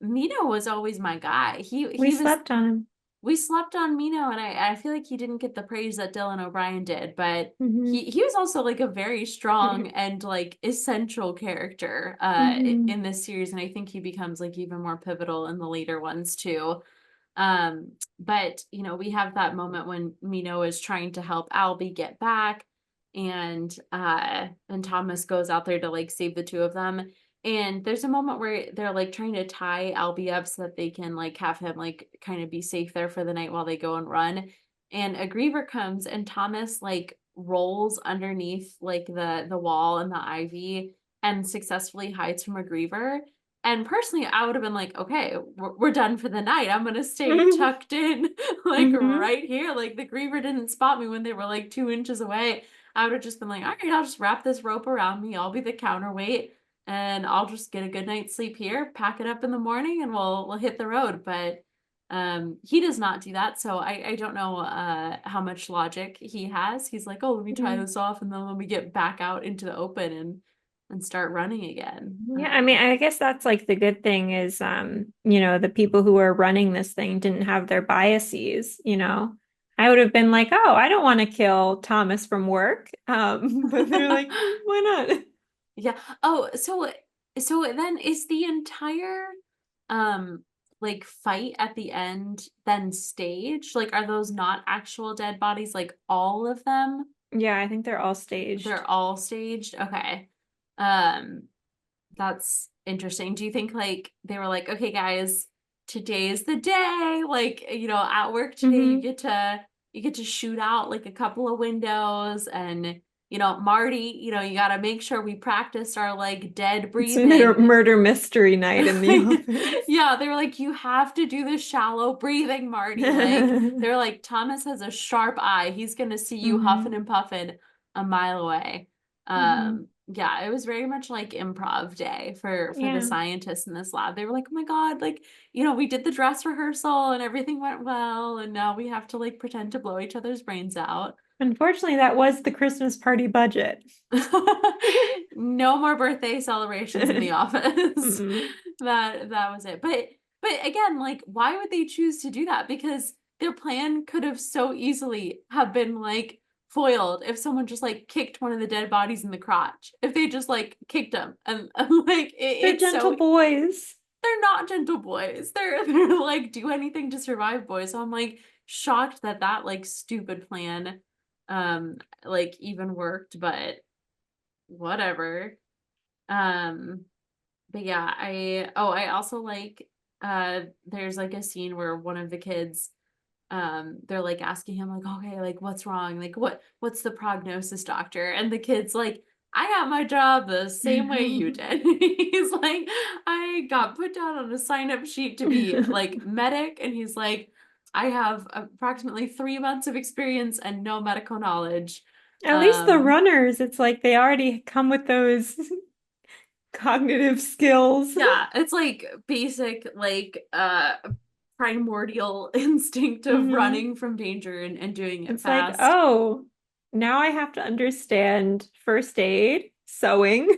Mino was always my guy. He We he was slept on him. we slept on Mino, and I feel like he didn't get the praise that Dylan O'Brien did, but Hmm. he was also like a very strong and like essential character Hmm. in this series, and I think he becomes like even more pivotal in the later ones too. But you know, we have that moment when Mino is trying to help Albie get back, and Thomas goes out there to like save the two of them. And there's a moment where they're like trying to tie Albie up so that they can like have him like kind of be safe there for the night while they go and run. And a griever comes and Thomas like rolls underneath like the wall and the ivy and successfully hides from a griever. And personally, I would have been like, okay, we're done for the night. I'm gonna stay tucked in, like Hmm. right here. Like the griever didn't spot me when they were like 2 inches away. I would have just been like, all right, I'll just wrap this rope around me. I'll be the counterweight, and I'll just get a good night's sleep here, pack it up in the morning, and we'll hit the road. But he does not do that, so I don't know how much logic he has. He's like, oh, let me try this off, and then let me get back out into the open and start running again. Yeah, I mean, I guess that's like the good thing is, the people who are running this thing didn't have their biases, you know. I would have been like, oh, I don't want to kill Thomas from work. But they're like, why not? Yeah. Oh, so then is the entire um like fight at the end then staged? Like are those not actual dead bodies, like all of them? Yeah, I think they're all staged. They're all staged? Okay. Um that's interesting. Do you think like they were like, okay, guys, today is the day. Like, you know, at work today, Hmm. you get to shoot out like a couple of windows, and you know, Marty, you know, you got to make sure we practice our like dead It's a murder, breathing. murder mystery night in the office. Yeah, they were like, you have to do the shallow breathing, Marty. Like, they're like, Thomas has a sharp eye. He's gonna see you huffing Hmm. and puffing a mile away. Hmm. Yeah, it was very much like improv day for the Yeah. scientists in this lab. They were like, oh my God, like, you know, we did the dress rehearsal and everything went well, and now we have to like pretend to blow each other's brains out. Unfortunately, that was the Christmas party budget. No more birthday celebrations in the office. Mm-mm. That was it. But again, like why would they choose to do that? Because their plan could have so easily have been like foiled if someone just like kicked one of the dead bodies in the crotch. If they just like kicked them and like They're it's gentle so boys. they're not gentle boys. They're like do anything to survive boys. So I'm like shocked that that like stupid plan like even worked, but whatever. Um, but yeah, I also like there's like a scene where one of the kids they're like asking him like, okay, like what's wrong? Like what's the prognosis, doctor? And the kid's like, I got my job the same way you did. He's like, I got put down on a sign-up sheet to be like medic, and he's like, I have approximately 3 months of experience and no medical knowledge. At least the Um, runners, it's like they already come with those cognitive skills. Yeah, it's like basic like primordial instinct of Hmm. running from danger and doing it It's like, fast. oh, now I have to understand first aid, sewing,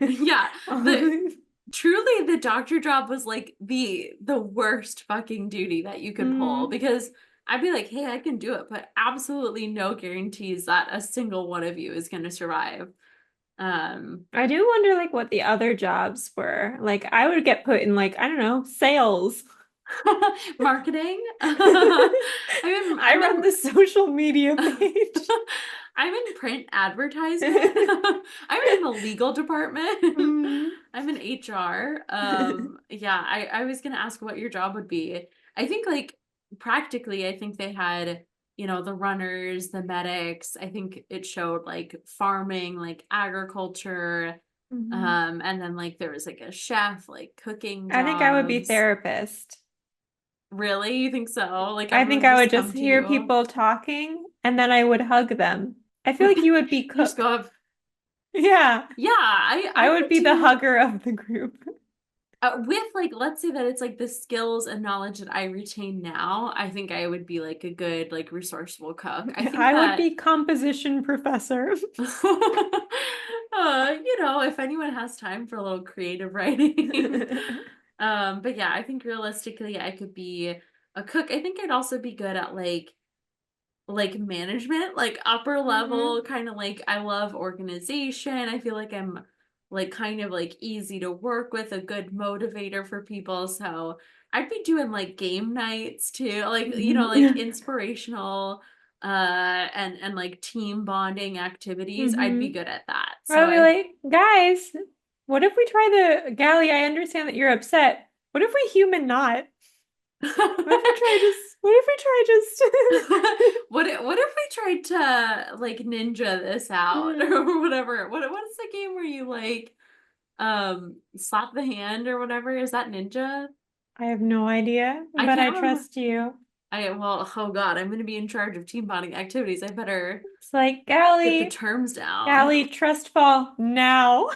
Yeah, all of the these. truly the doctor job was like the worst fucking duty that you could pull, Mm. because I'd be like, "Hey, I can do it," but absolutely no guarantees that a single one of you is going to survive. Um I do wonder like what the other jobs were. Like I would get put in like, I don't know, sales. Marketing. I run the social media page. I'm in print advertisement. I'm in the legal department. Mm. I'm in HR. Yeah, I was gonna ask what your job would be. I think like practically, I think they had, you know, the runners, the medics. I think it showed like farming, like agriculture. Mhm. And then like there was like a chef, like cooking I think I would be jobs. therapist. Really? You think so? Like I think everyone I just would just come to hear you? people talking and then I would hug them. I feel like you would be You just cook. go up. Yeah, Yeah, I I would would be the do hugger of the group. with like let's say that it's like the skills and knowledge that I retain now. I think I would be like a good like resourceful cook. I think I would that be composition professor. you know, if anyone has time for a little creative writing. But yeah, I think realistically I could be a cook. I think I'd also be good at like management, like upper level, Mm-hmm. kind of like I love organization. I feel like I'm like kind of like easy to work with, a good motivator for people. So I'd be doing like game nights too, like like Mm-hmm. inspirational and like team bonding activities. I'd be Mm-hmm. good at that. So Probably I like, guys, what if we try the galley? I understand that you're upset. What if we human not? What if we try just, what if we try just what if we tried to like ninja this out Mm, or whatever? What's the game where you like slap the hand or whatever? Is that ninja? I have no idea, I but I can't remember. trust you. Well, oh God, I'm gonna be in charge of team bonding activities. I better It's like, get the galley, terms down. galley, trust fall now.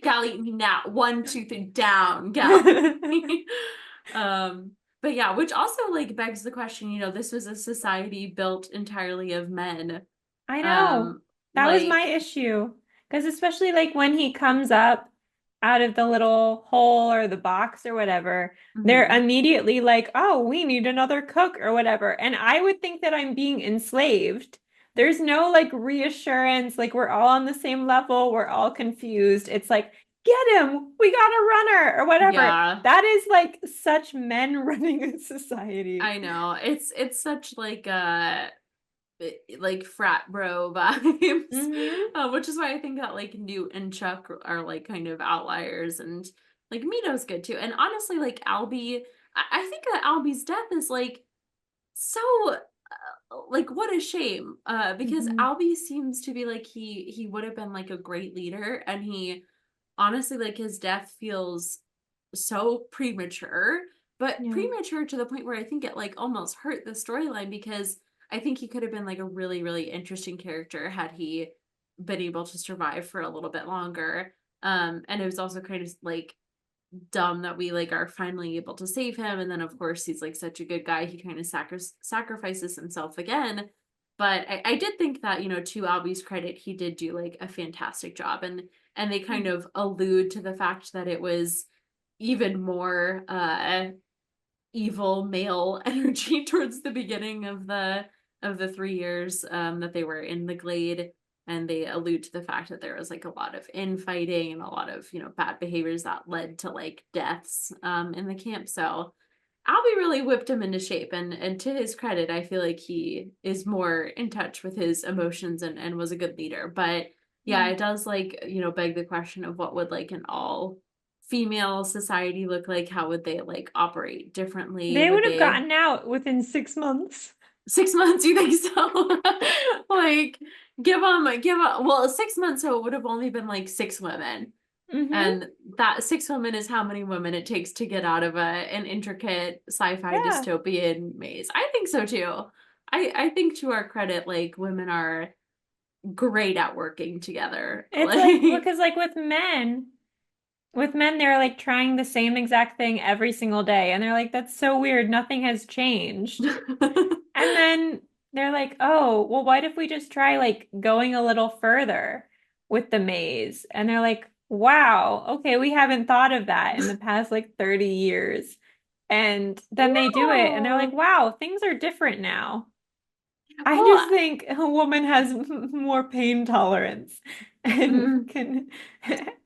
Galley now. 1, 2, 3, down, galley. Um, but yeah, which also like begs the question, this was a society built entirely of men. I know. Um, That was my like, issue. Because especially like when he comes up out of the little hole or the box or whatever, they're mhm. immediately like, oh, we need another cook or whatever. And I would think that I'm being enslaved. There's no like reassurance, like we're all on the same level, we're all confused. It's like, get him, we got a runner or whatever. Yeah, That is like such men running a society. I know. It's such like frat bro vibes, Hmm. which is why I think that like Newt and Chuck are like kind of outliers, and like Mito's good too. And honestly, like Albie, I think that Albie's death is like so like what a shame, because Hmm. Albie seems to be like he would have been like a great leader, and he honestly like his death feels so premature, but Yeah. premature to the point where I think it like almost hurt the storyline, because I think he could have been like a really, really interesting character had he been able to survive for a little bit longer. And it was also kind of like dumb that we like are finally able to save him, and then of course he's like such a good guy, he kind of sacrifices himself again. But I did think that, to Albie's credit, he did do like a fantastic job, and they kind of allude to the fact that it was even more evil male energy towards the beginning of the 3 years that they were in the Glade, and they allude to the fact that there was like a lot of infighting and a lot of bad behaviors that led to like deaths in the camp. So Albie really whipped him into shape, and to his credit, I feel like he is more in touch with his emotions and was a good leader. But yeah, Yeah. it does like beg the question of what would like an all female society look like? How would they like operate differently? They Would would have they gotten out within 6 months. 6 months? You think so? Like give them well 6 months, so it would have only been like 6 women. Hmm. And that 6 women is how many women it takes to get out of an intricate sci-fi Yeah. dystopian maze. I think so too. I think to our credit, like women are great at working together. It's like Like because like with men they're like trying the same exact thing every single day and they're like that's so weird, nothing has changed. And then they're like, "Oh, well what if we just try like going a little further with the maze?" And they're like, "Wow, okay, we haven't thought of that in the past like 30 years." And then they do it and they're like, no. "Wow, things are different now." I just Well, think a woman has more pain tolerance and mm, can,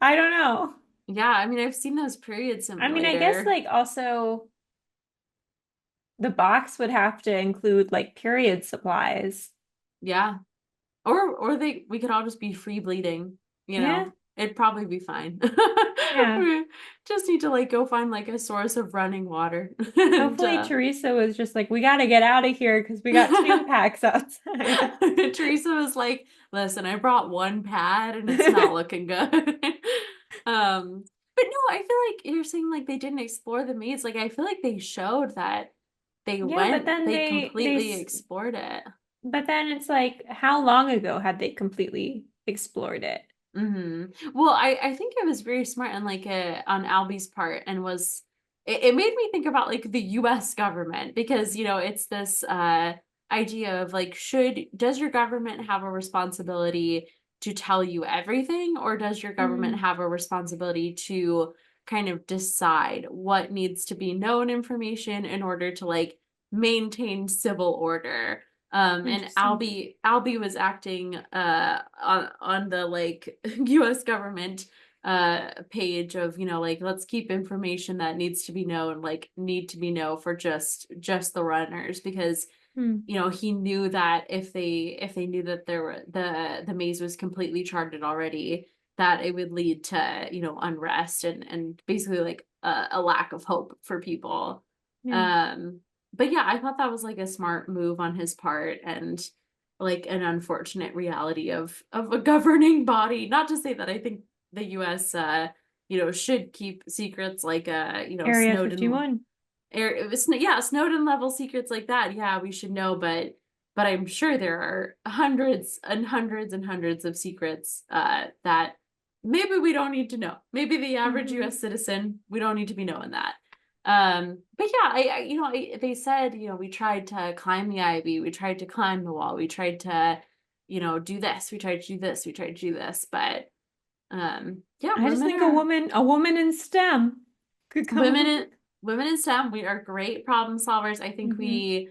I don't know. yeah, I mean, I've seen those period I mean, I guess simulator. like also the box would have to include like period supplies. Yeah. Or we could all just be free bleeding, you Yeah, know. It'd probably be fine. yeah. We just need to like go find like a source of running water. And Hopefully Teresa was just like, we got to get out of here because we got Tampax outside. Teresa was like, "Listen, I brought one pad and it's not looking good." But no, I feel like you're saying like they didn't explore the maze. Like I feel like they showed that Yeah, but then they completely explored it. but then it's like, how long ago had they completely explored it? Well, I think it was very smart on like on Albie's part, and it made me think about like the US government, because it's this idea of like does your government have a responsibility to tell you everything, or does your government Mm, have a responsibility to kind of decide what needs to be known information in order to like maintain civil order. And Interesting. Albie was acting on the like US government page of, you know, like let's keep information that needs to be known, like need to be known for just the runners, because Hmm. you know, he knew that if they knew that there were the maze was completely charted already, that it would lead to, you know, unrest and basically like a lack of hope for people. Yeah. Um, but yeah, I thought that was like a smart move on his part, and like an unfortunate reality of a governing body. Not to say that I think the US you know, should keep secrets like you know, Area Snowden 51. yeah, Snowden level secrets like that. Yeah, we should know, but I'm sure there are hundreds and hundreds and hundreds of secrets that maybe we don't need to know. Maybe the average Hmm. US citizen, we don't need to be knowing that. But yeah, you know, they said, you know, we tried to climb the ivy, we tried to climb the wall, we tried to, you know, do this, we tried to do this, we tried to do this, but yeah, I just think a woman in STEM could come women up. in women in STEM, we are great problem solvers. I think Hmm. we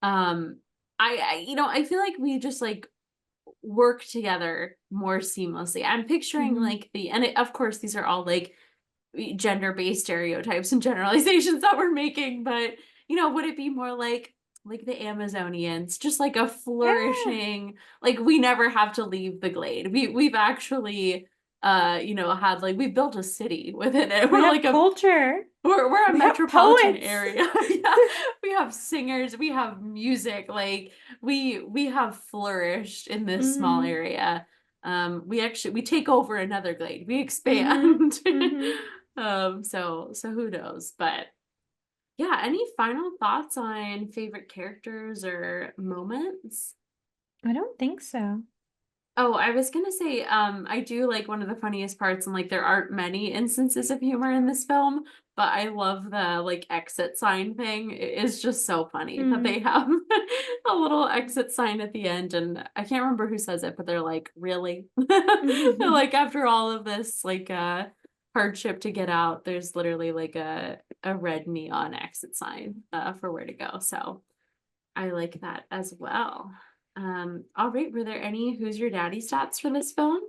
um I you know, I feel like we just like work together more seamlessly. I'm picturing Hmm. like of course these are all like gender-based stereotypes and generalizations that we're making, but you know, would it be more like the Amazonians, just like a Yeah. flourishing, like we never have to leave the glade. We've actually you know, had like we've built a city within it. We have culture. We're a We have metropolitan poets. area. Yeah. We have singers, we have music, like we have flourished in this small Hmm. area. We take over another glade. We Hmm. expand. Hmm. So who knows? But yeah, any final thoughts on favorite characters or moments? I don't think so. Oh, I was gonna say, I do like one of the funniest parts, and like there aren't many instances of humor in this film, but I love the like exit sign thing. It is just so funny that they Hmm. have a little exit sign at the end, and I can't remember who says it, but they're like, really? They're like, after all of this, like hardship to get out, there's literally like a red neon exit sign for where to go. So I like that as well. All right, were there any Who's Your Daddy stats for this film?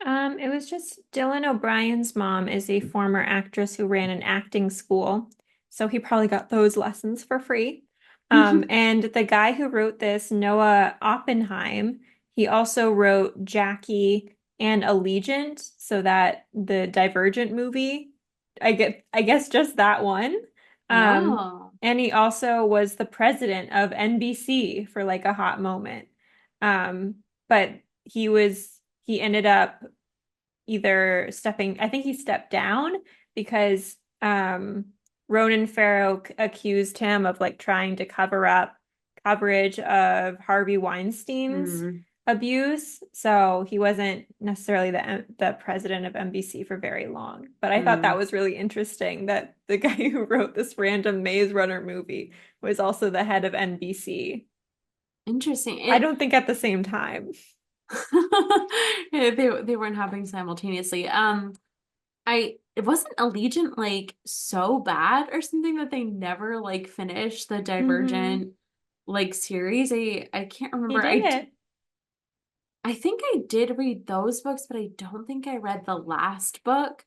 It was just Dylan O'Brien's mom is a former actress who ran an acting school, so he probably got those lessons for free. And the guy who wrote this, Noah Oppenheim, he also wrote Jackie and Allegiant, so that the Divergent movie, I guess just that one. Oh. And he also was the president of NBC for like a hot moment. But he ended up either I think he stepped down because Ronan Farrow accused him of like trying to cover up coverage of Harvey Weinstein's Mm, abuse. So he wasn't necessarily the president of NBC for very long. But I thought that mm. was really interesting that the guy who wrote this random Maze Runner movie was also the head of NBC. Interesting. I don't think at the same time. Yeah, they weren't happening simultaneously. It wasn't Allegiant like so bad or something that they never like finished the Hmm. Divergent like series. I can't He remember. did it. I think I did read those books, but I don't think I read the last book.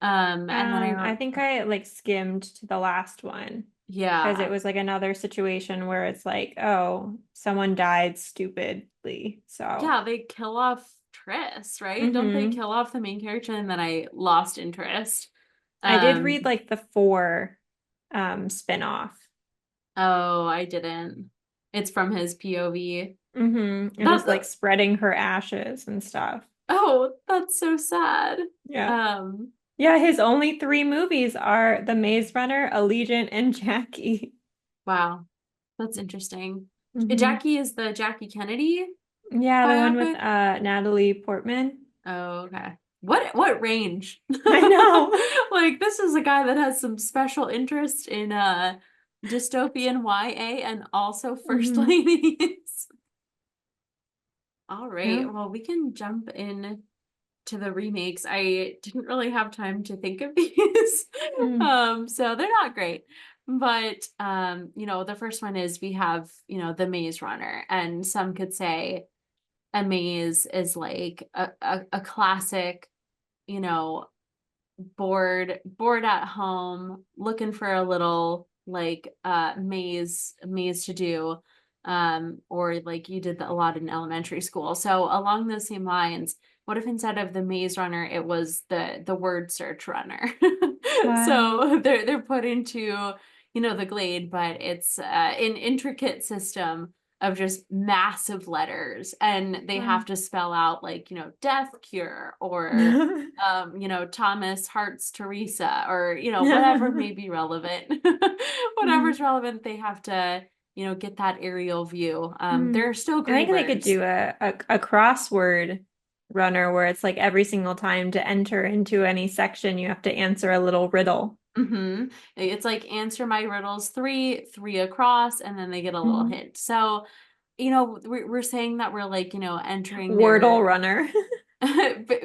And then I think I like skimmed to the last one because it yeah, was like another situation where it's like, oh, someone died stupidly. So, yeah, they kill off Triss, right? Don't they hmm kill off the main character and then I lost interest? I did read Um, like the four spin-off. oh, I didn't. It's from his POV. And That just like spreading her ashes and stuff. oh, that's so sad. Yeah. Um, Yeah, his only three movies are The Maze Runner, Allegiant, and Jackie. wow, that's interesting. Hmm. Jackie is the Jackie Kennedy Yeah, the one with biopic. Natalie Portman. Oh, okay. What range? I know. Like this is a guy that has some special interest in dystopian YA and also first Hmm. ladies. All Yeah. right. Well, we can jump in to the remakes, I didn't really have time to think of these. Mm. So they're not great. But the first one is we have, the Maze Runner, and some could say a maze is like a classic, you know, bored at home, looking for a little like maze to do. Or like you did a lot in elementary school. So along those same lines, what if instead of the maze runner, it was the word search runner? Wow. So they're put into, the Glade, but it's an intricate system of just massive letters, and they have Wow. to spell out like, death cure, or Thomas Hart's Teresa, or, whatever may be relevant. Mm. Whatever's relevant, they have to, get that aerial view. Mm. There are still I think they could Greybirds. do a crossword runner where it's like every single time to enter into any section, you have to answer a little riddle. It's like answer my riddles three across, and then they get a little Mhm. hint. So, we're saying that we're like, entering Wordle their runner.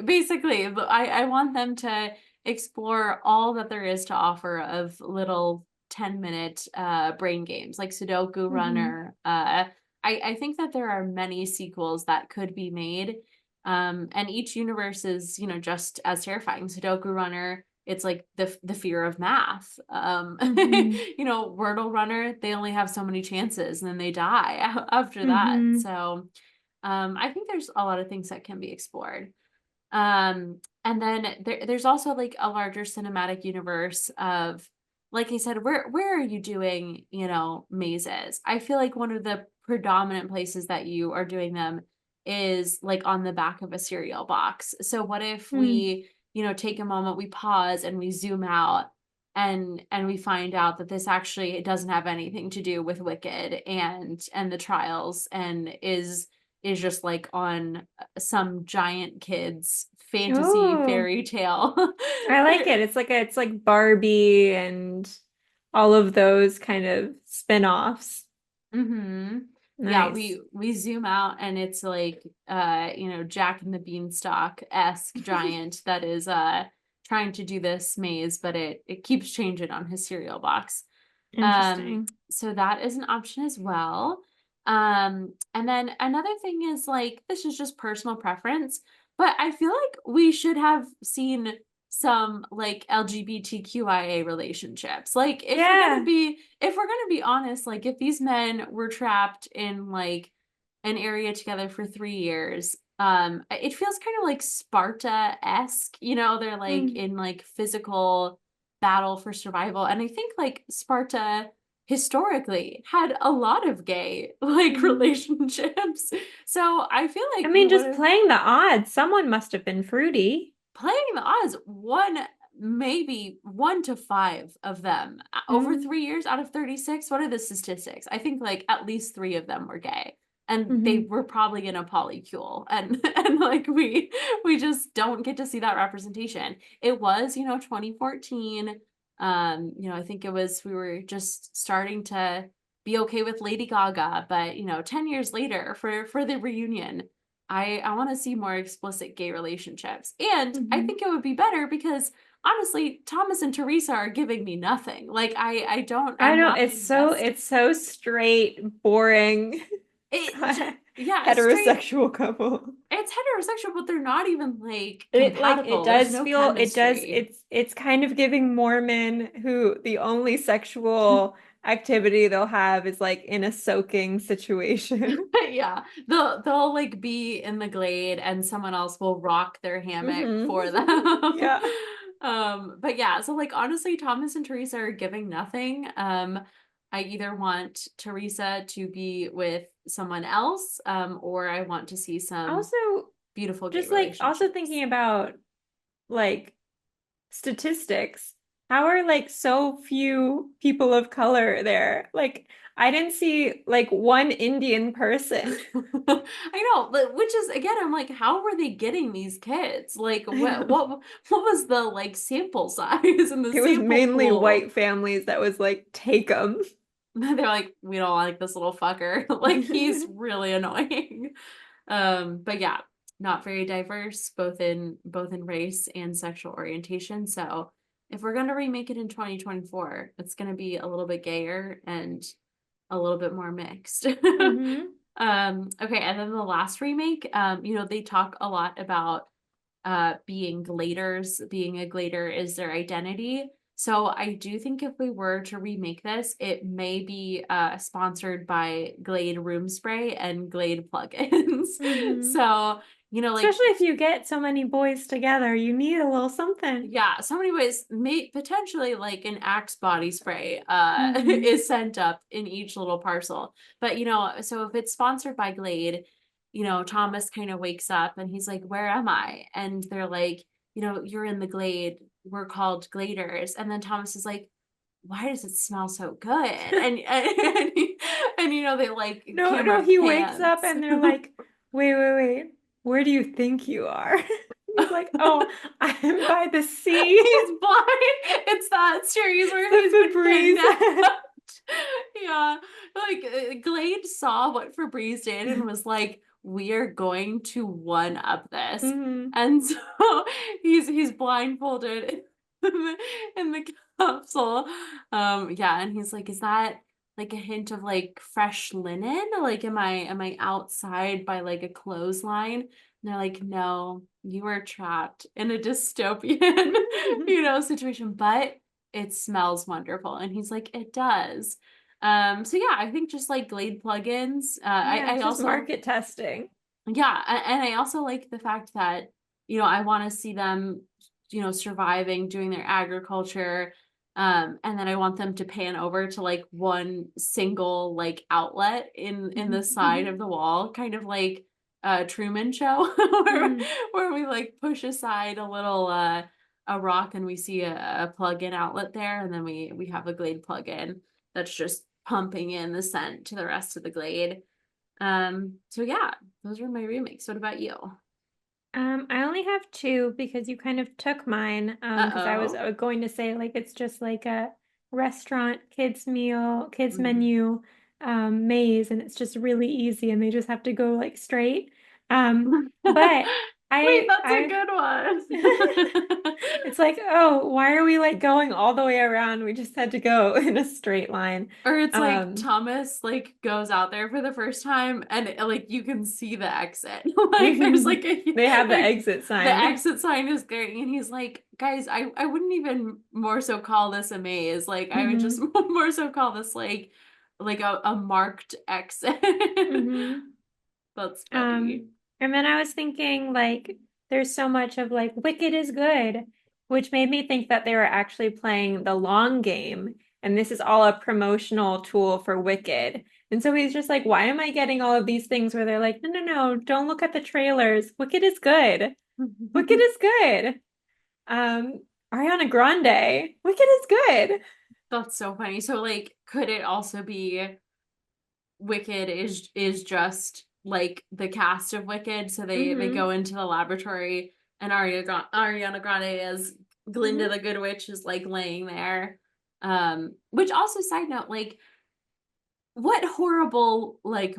basically, but I want them to explore all that there is to offer of little 10-minute brain games like Sudoku Hmm. Runner. I think that there are many sequels that could be made. And each universe is, just as terrifying. Sudoku Runner, it's like the fear of math. Hmm. Wordle Runner, they only have so many chances and then they die after that. Hmm. So I think there's a lot of things that can be explored. And then there's also like a larger cinematic universe of, like I said, where are you doing, mazes? I feel like one of the predominant places that you are doing them is like on the back of a cereal box. So what if Hmm. we, take a moment, we pause and we zoom out, and we find out that this actually doesn't have anything to do with Wicked and the trials, and is just like on some giant kids fantasy Oh, fairy tale. I like it. It's like Barbie and all of those kind of spin-offs. Mm-hmm. Yeah, Nice. we zoom out and it's like Jack and the Beanstalk-esque giant that is trying to do this maze, but it keeps changing on his cereal box. Interesting. So that is an option as well. And then another thing is, like, this is just personal preference, but I feel like we should have seen some like LGBTQIA relationships. Like, Yeah. if we're gonna be honest, like if these men were trapped in like an area together for 3 years, it feels kind of like Sparta-esque. They're like Mm. in like physical battle for survival. And I think like Sparta historically had a lot of gay like Mhm. relationships. So I feel I like we mean, would just have, playing the odds. Someone must have been fruity. playing the odds, maybe 1 to 5 of them over Mm. 3 years out of 36. What are the statistics? I think like at least three of them were gay. And they Hmm. were probably in a polycule, and and like we just don't get to see that representation. It was, 2014. I think it was, we were just starting to be okay with Lady Gaga, but 10 years later for the reunion, I want to see more explicit gay relationships. And I Hmm. think it would be better because honestly, Thomas and Teresa are giving me nothing. Like I I'm know not invested. it's so straight, boring, Yeah, straight, heterosexual couple. it's heterosexual, but they're not even like It compatible. There's does no feel chemistry. it's kind of giving Mormon who the only sexual activity they'll have is like in a soaking situation. Yeah, they'll like be in the Glade and someone else will rock their hammock Hmm. for them. Yeah. But yeah, so like honestly, Thomas and Teresa are giving nothing. I either want Teresa to be with someone else, or I want to see some Also, beautiful gay just like also relationships. thinking about like statistics. How are like so few people of color there? Like I didn't see like one Indian person. I know, but which is again, I'm like, how were they getting these kids? Like, I know. what was the like sample size and the It was sample mainly pool? white families that was like take them. They're like, we don't like this little fucker. Like, he's really annoying. But yeah. not very diverse, both in race and sexual orientation. So if we're gonna remake it in 2024, it's gonna be a little bit gayer and a little bit more mixed. Mm-hmm. Okay, and then the last remake, they talk a lot about being gladers, being a glader is their identity. So I do think if we were to remake this, it may be sponsored by Glade room spray and Glade plugins. Mm-hmm. So, like Especially if you get so many boys together, you need a little something. yeah, so many ways, may potentially like an Axe body spray Mm-hmm. is sent up in each little parcel. But so if it's sponsored by Glade, Thomas kind of wakes up and he's like, "Where am I?" And they're like, "You're in the Glade. We're called Gladers." And then Thomas is like, "Why does it smell so good?" And they like No, no, camera he wakes up pans. and they're like, wait, wait, wait, where do you think you are? He's like, oh, I'm by the sea. He's blind. It's that series where The he's been Febreze. kidnapped. Yeah, like Glade saw what Febreze did and was like, "We are going to one up this," Hmm. and so he's blindfolded in the capsule. Yeah, and he's like, "Is that like a hint of like fresh linen? Like, am I outside by like a clothesline?" And they're like, "No, you are trapped in a dystopian, situation, but it smells wonderful." And he's like, "It does." So yeah, I think just like Glade plugins. Yeah, I it's just also, market testing. yeah, and I also like the fact that, I want to see them, surviving, doing their agriculture. And then I want them to pan over to like one single like outlet in the side of the wall, kind of like a Truman Show, where Hmm. where we like push aside a rock and we see a plug-in outlet there, and then we have a Glade plug-in that's just pumping in the scent to the rest of the Glade. So yeah, those were my remakes. What about you? I only have two because you kind of took mine. Because I was Uh-oh. going to say like it's just like a restaurant kids meal, kids Mm. menu, maze, and it's just really easy, and they just have to go like straight. But Wait, I that's a I good one. it's like, oh, why are we like going all the way around? We just had to go in a straight line. Or it's like Um, Thomas like goes out there for the first time and like you can see the exit. Like there's like they have the like exit the sign. exit sign is there and he's like, "Guys, I wouldn't even more so call this a maze. Like I would just Hmm. more so call this like a marked exit." Hmm. That's Um, funny. and then I was thinking like there's so much of like Wicked is good, which made me think that they were actually playing the long game, and this is all a promotional tool for Wicked. And so he's just like, why am I getting all of these things where they're like, no, no, no, don't look at the trailers. Wicked is good. Wicked is good. Um, Ariana Grande. Wicked is good. That's so funny. So like could it also be Wicked is just like the cast of Wicked? So they Hmm. go into the laboratory and Ariana Grande as Glinda Hmm. the Good Witch is like laying there. Which also side note, like what horrible like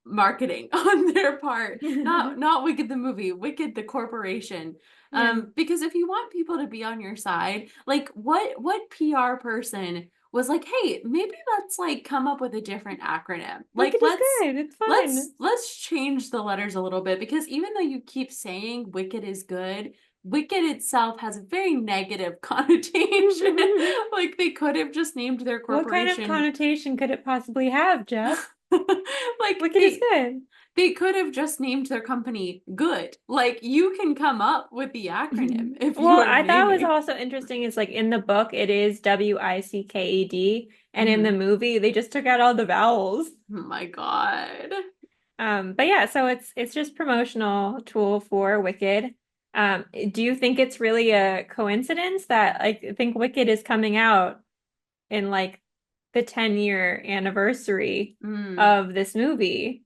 marketing on their part. Not Wicked the movie, Wicked the corporation. Yeah. Because if you want people to be on your side, like what PR person was like, "Hey, maybe let's like come up with a different acronym. Like Wicked is good. It's fun. let's change the letters a little bit because even though you keep saying Wicked is good, Wicked itself has a very negative connotation." Like they could have just named their What kind of corporation connotation could it possibly have, Jeff? like Wicked is good. they could have just named their company Good. Like you can come up with the acronym if you Well, are I thought was naming. also interesting is like in the book it is Wicked, and in the Mhm. movie they just took out all the vowels. Oh my God. But yeah, so it's just promotional tool for Wicked. Do you think it's really a coincidence that like I think Wicked is coming out in like the 10-year anniversary Mm, of this movie?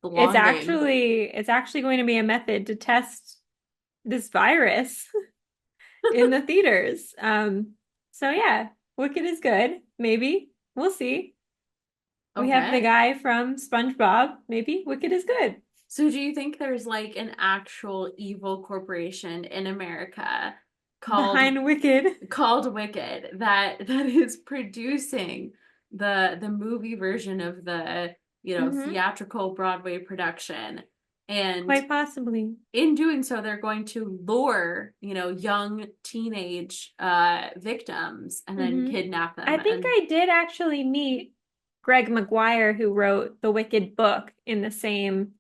the It's long game. actually it's actually going to be a method to test this virus in the theaters. So yeah, Wicked is good. Maybe. We'll see. We have the Okay. guy from SpongeBob. Maybe Wicked is good. So do you think there's like an actual evil corporation in America called Behind Wicked. Wicked that is producing the movie version of the, Hmm. theatrical Broadway production. And Quite possibly. in doing so, they're going to lure, young teenage victims and then Hmm. kidnap I them. think And I did actually meet Greg McGuire, who wrote the Wicked book in the same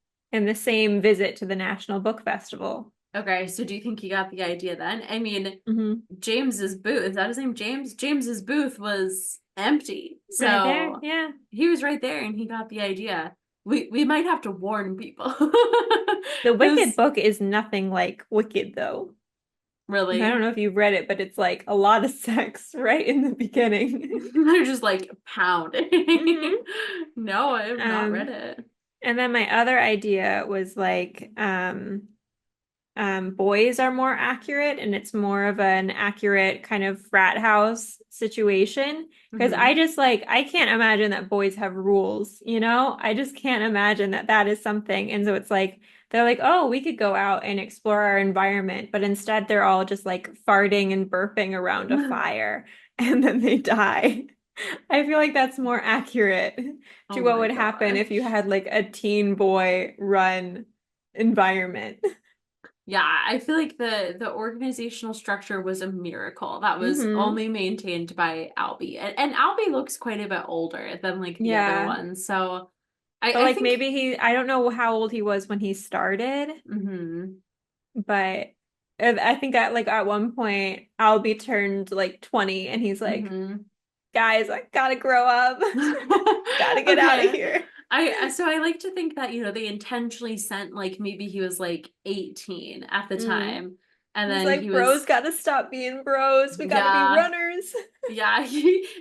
visit to the National Book Festival. okay, so do you think he got the idea then? I mean, Hmm. James's booth, is that his name? James? James's booth was empty. Right there. So Yeah. he was right there and he got the idea. We might have to warn people. The Wicked Because book is nothing like Wicked, though. I don't really, know if you've read it, but it's like a lot of sex right in the beginning. they're just like pounding. Hmm. No, I have not read Um, it. and then my other idea was like, boys are more accurate and it's more of an accurate kind of frat house situation. Because I Hmm. just like, I can't imagine that boys have rules, you know? I just can't imagine that that is something. And so it's like, they're like, oh, we could go out and explore our environment. But instead, they're all just like farting and burping around a fire and then they die. I feel like that's more accurate to Oh what my would happen if you gosh. had like a teen boy run environment. Yeah, I feel like the organizational structure was a miracle that was Hmm. only maintained by Albie. And Albie looks quite a bit older than like the other Yeah. ones. So But I like think maybe I don't know how old he was when he started, mhm. but I think at one point Albie turned like 20 and he's like, Mhm. guys, I gotta grow up. Gotta get out of Okay. here. I like to think that, they intentionally sent like maybe he was like 18 at the Mm. time and He's then like, he bros was gotta stop being bros. We gotta be yeah. runners. Yeah,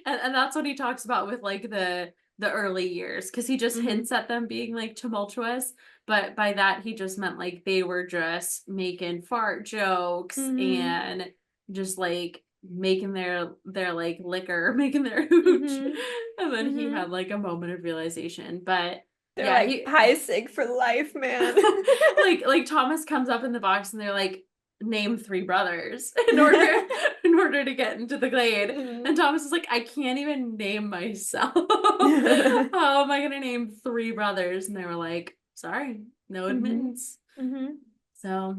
and that's what he talks about with like the early years because he just Hmm. hints at them being like tumultuous, but by that he just meant like they were just making fart jokes Hmm. and just like making their like liquor, making their hooch. Hmm. And then he Hmm. had like a moment of realization. But They're yeah, like he pie sig for life, man. like Thomas comes up in the box and they're like name three brothers in order to get into the Glade. And Mm. Thomas is like, I can't even name myself. How am I gonna name three brothers? And they were like, sorry, no Hmm. admittance. Hmm. So,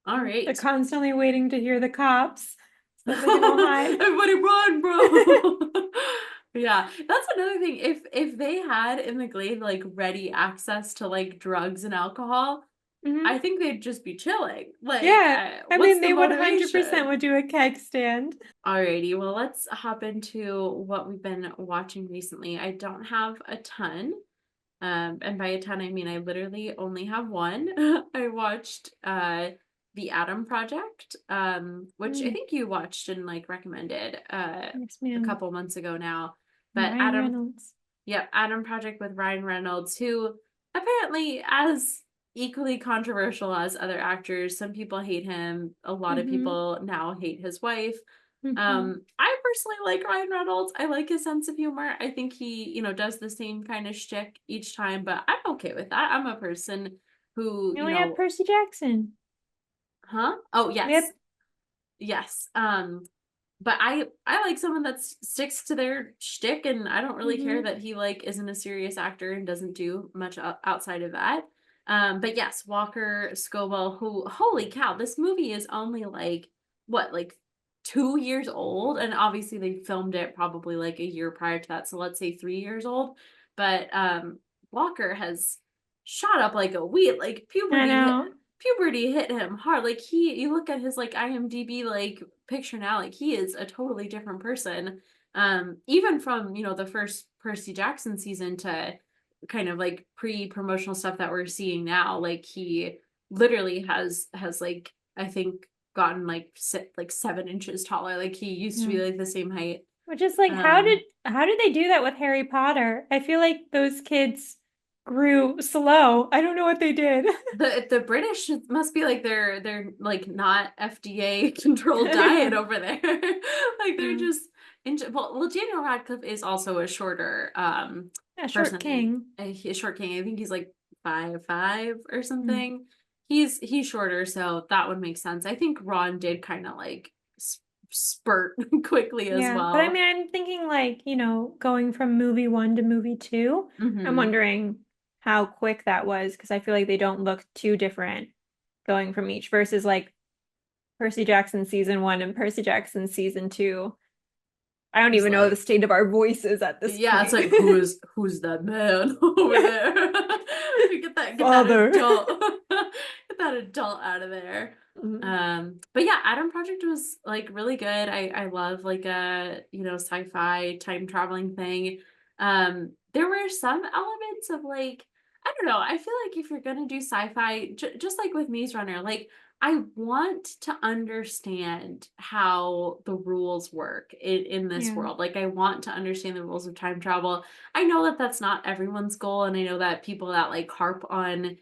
all They're right. constantly waiting to hear the cops so that they can all hide. Everybody run, bro. Yeah, that's another thing. If they had in the Glade like ready access to like drugs and alcohol, I Hmm. think they'd just be chilling. Like, Yeah. I what's mean, the they 100% motivation? would do a keg stand. Alrighty, well, let's hop into what we've been watching recently. I don't have a ton. And by a ton, I mean I literally only have one. I watched The Atom Project, which I Mm, think you watched and like recommended yes, a ma'am. couple months ago now. But Ryan Reynolds. Yep, Atom Project with Ryan Reynolds, who apparently as equally controversial as other actors. Some people hate him. A lot of Mm-hmm. people now hate his wife. Mm-hmm. I personally like Ryan Reynolds. I like his sense of humor. I think he, does the same kind of shtick each time, but I'm okay with that. I'm a person who, You only have Percy Jackson. huh? Oh, We have. yes. Yes. But I like someone that sticks to their shtick, and I don't really care Mm-hmm. that he like isn't a serious actor and doesn't do much outside of that. But yes, Walker Scobell, who holy cow, this movie is only like what, like 2 years old, and obviously they filmed it probably like a year prior to that, so let's say 3 years old. But Walker has shot up like a weed, like I know. puberty hit him hard. Like you look at his like IMDb like picture now, like he is a totally different person. Even from, the first Percy Jackson season to kind of like pre-promotional stuff that we're seeing now, like he literally has like I think gotten like 7 inches taller. Like he used to Yeah. be like the same height. Which is like, Um how did they do that with Harry Potter? I feel like those kids grew slow. I don't know what they did. the British must be like they're like not FDA controlled diet Yeah. over there. Like they're Yeah. just well, Daniel Radcliffe is also a shorter Yeah, short person, king. a short king. I think he's like 5'5" or Mm. something. He's shorter, so that would make sense. I think Ron did kind of like spurt quickly as Yeah, but I well. mean, I'm thinking like, going from movie one to movie two. I'm Hmm. wondering how quick that was because I feel like they don't look too different going from each versus like Percy Jackson season one and Percy Jackson season two. I don't It's even know the like, state of our voices at this yeah, it's point. like who's that man over there? Get that Father. adult get that adult out of there. Mhm. But yeah, Adam Project was like really good. I love like a sci-fi time traveling thing. There were some elements of like I don't know. I feel like if you're gonna do sci-fi, just like with Maze Runner, like I want to understand how the rules work in this Yeah. world. Like, I want to understand the rules of time travel. I know that that's not everyone's goal, and I know that people that like harp on,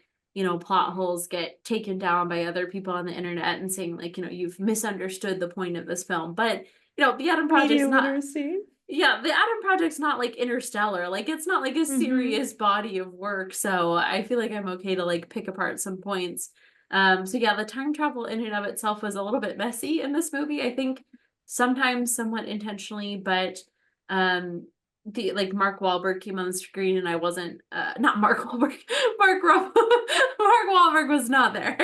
plot holes get taken down by other people on the internet and saying like, you've misunderstood the point of this film. But the Adam Project's Media not. literacy. Yeah, the Adam Project's not like Interstellar. Like it's not like a Hmm. serious body of work. So I feel like I'm okay to like pick apart some points. So yeah, the time travel in and of itself was a little bit messy in this movie. I think sometimes somewhat intentionally, but um the like Mark Wahlberg came on the screen and I wasn't not Mark Wahlberg, Mark Ruffalo. Mark Wahlberg was not there.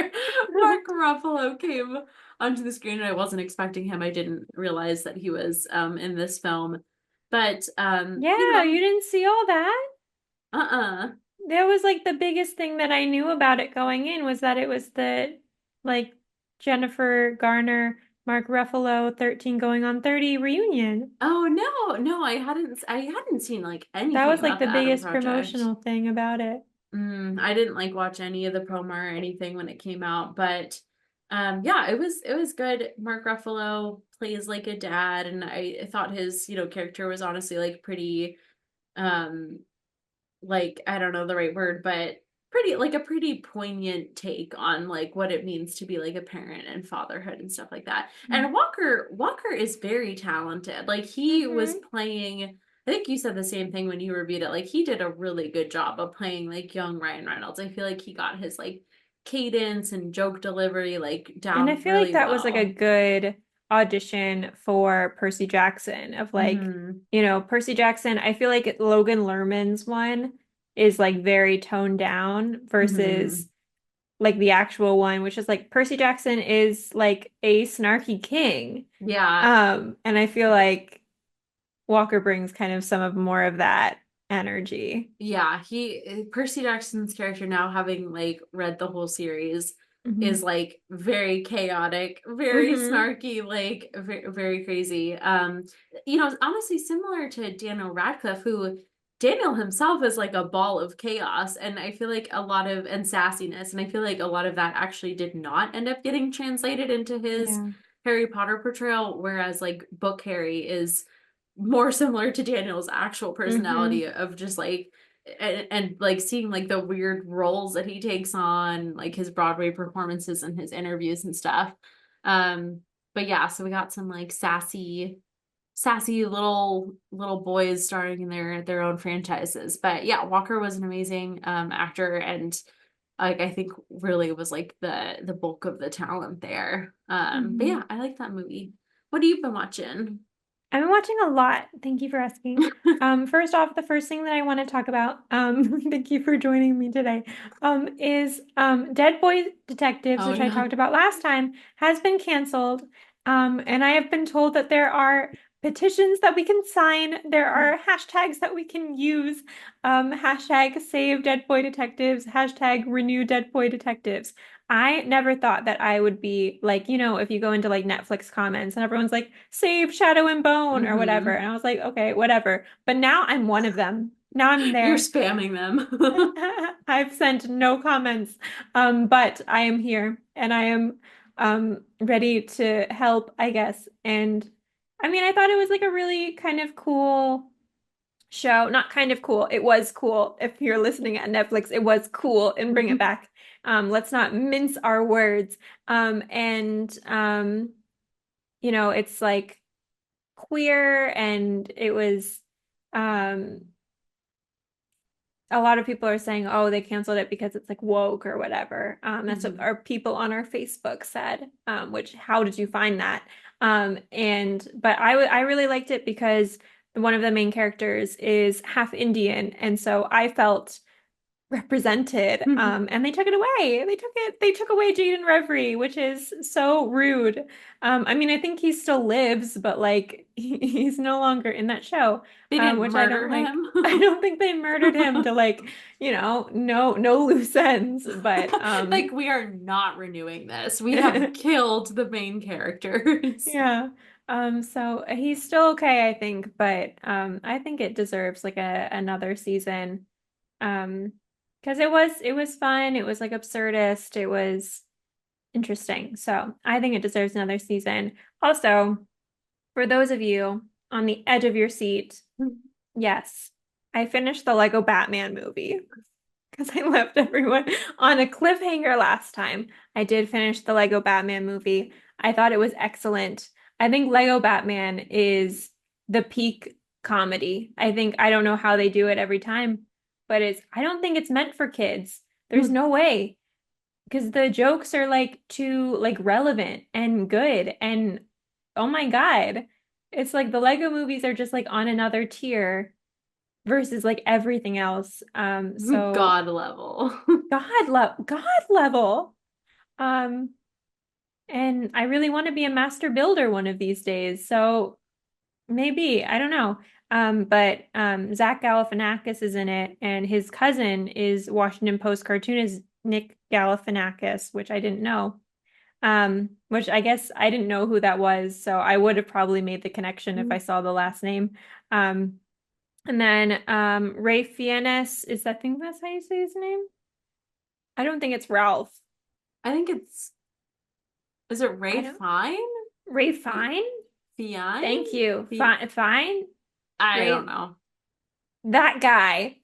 Mark Ruffalo came onto the screen and I wasn't expecting him. I didn't realize that he was in this film. But Yeah, you didn't see all that? uh-uh. That was like the biggest thing that I knew about it going in was that it was the like Jennifer Garner, Mark Ruffalo 13 going on 30 reunion. Oh no, I hadn't seen like That anything was like about the the Adam biggest Project. promotional thing about it. I didn't like watch any of the promo or anything when it came out, but yeah, it was good. Mark Ruffalo plays like a dad, and I thought his, character was honestly like pretty um like I don't know the right word, but pretty poignant take on like what it means to be like a parent and fatherhood and stuff like that. And Walker is very talented. Like he was Mm-hmm. playing I think you said the same thing when you reviewed it. Like he did a really good job of playing like young Ryan Reynolds. I feel like he got his like cadence and joke delivery like And I down feel like really that was like a well. good audition for Percy Jackson of like, Hmm. Percy Jackson, I feel like Logan Lerman's one is like very toned down Hmm. versus like the actual one, which is like Percy Jackson is like a snarky king. Yeah. And I feel like Walker brings kind of some of more of that energy. Yeah, Percy Jackson's character now having like read the whole series Hmm. is like very chaotic, very Hmm. snarky, like very crazy. Honestly similar to Daniel Radcliffe who Daniel himself is like a ball of chaos and I feel like a lot of and sassiness and I feel like a lot of that actually did not end up getting translated into his Yeah. Harry Potter portrayal whereas like book Harry is more similar to Daniel's actual Hmm. personality of just like and like seeing like the weird roles that he takes on, like his Broadway performances and his interviews and stuff. Um, but yeah, so we got some like sassy little boys starring in their own franchises. But yeah, Walker was an amazing actor and like I think really was like the bulk of the talent there. But Hmm. yeah, I like that movie. What have you been watching? I've been watching a lot. Thank you for asking. First off, the first thing that I want to talk about, thank you for joining me today, is Dead Boy Detectives, Oh which I yeah. talked about last time, has been canceled. And I have been told that there are petitions that we can sign, there are hashtags that we can use, hashtag save Dead Boy Detectives, hashtag renew Dead Boy Detectives. I never thought that I would be like, if you go into like Netflix comments and everyone's like, save Shadow and Bone or whatever. Hmm. And I was like, okay, whatever. But now I'm one of them. Now I'm You're there. spamming them. I've sent no comments. But I am here and I am ready to help, I guess. And I mean, I thought it was like a really kind of cool show. Not kind of cool. It was cool. If you're listening at Netflix, it was cool and bring it back. Let's not mince our words. And it's like queer and it was um a lot of people are saying, oh, they canceled it because it's like woke or whatever. That's what Mhm. our people on our Facebook said. Which how did you find that? But I really liked it because one of the main characters is half Indian, and so I felt represented. And they took it away. They took away Jaden Reverie, which is so rude. I mean, I think he still lives, but like he's no longer in that show, They didn't which I don't murder like. him. I don't think they murdered him to like, no loose ends, but Like, we are not renewing this. We have killed the main characters. yeah. So he's still okay, I think, but I think it deserves like a another season. Um, because it was fun. It was like absurdist. It was interesting. So I think it deserves another season. Also, for those of you on the edge of your seat, yes, I finished the Lego Batman movie because I left everyone on a cliffhanger last time. I did finish the Lego Batman movie. I thought it was excellent. I think Lego Batman is the peak comedy. I don't know how they do it every time, but I don't think it's meant for kids. There's no way because the jokes are like too like relevant and good and oh my God. It's like the Lego movies are just like on another tier versus like everything else. So God level. God level. Um, and I really want to be a master builder one of these days. So maybe, I don't know. But Zach Galifianakis is in it, and his cousin is Washington Post cartoonist Nick Galifianakis, which I didn't know. Which I guess I didn't know who that was, so I would have probably made the connection if I saw the last name. Um, and then Ray Fiennes, is that think that's how you say his name? I don't think it's Ralph. I think is it I Ray don't Fine? Ray Fi- Fine? Fine? Thank you. Fi- Fine. I don't Ray know. that guy.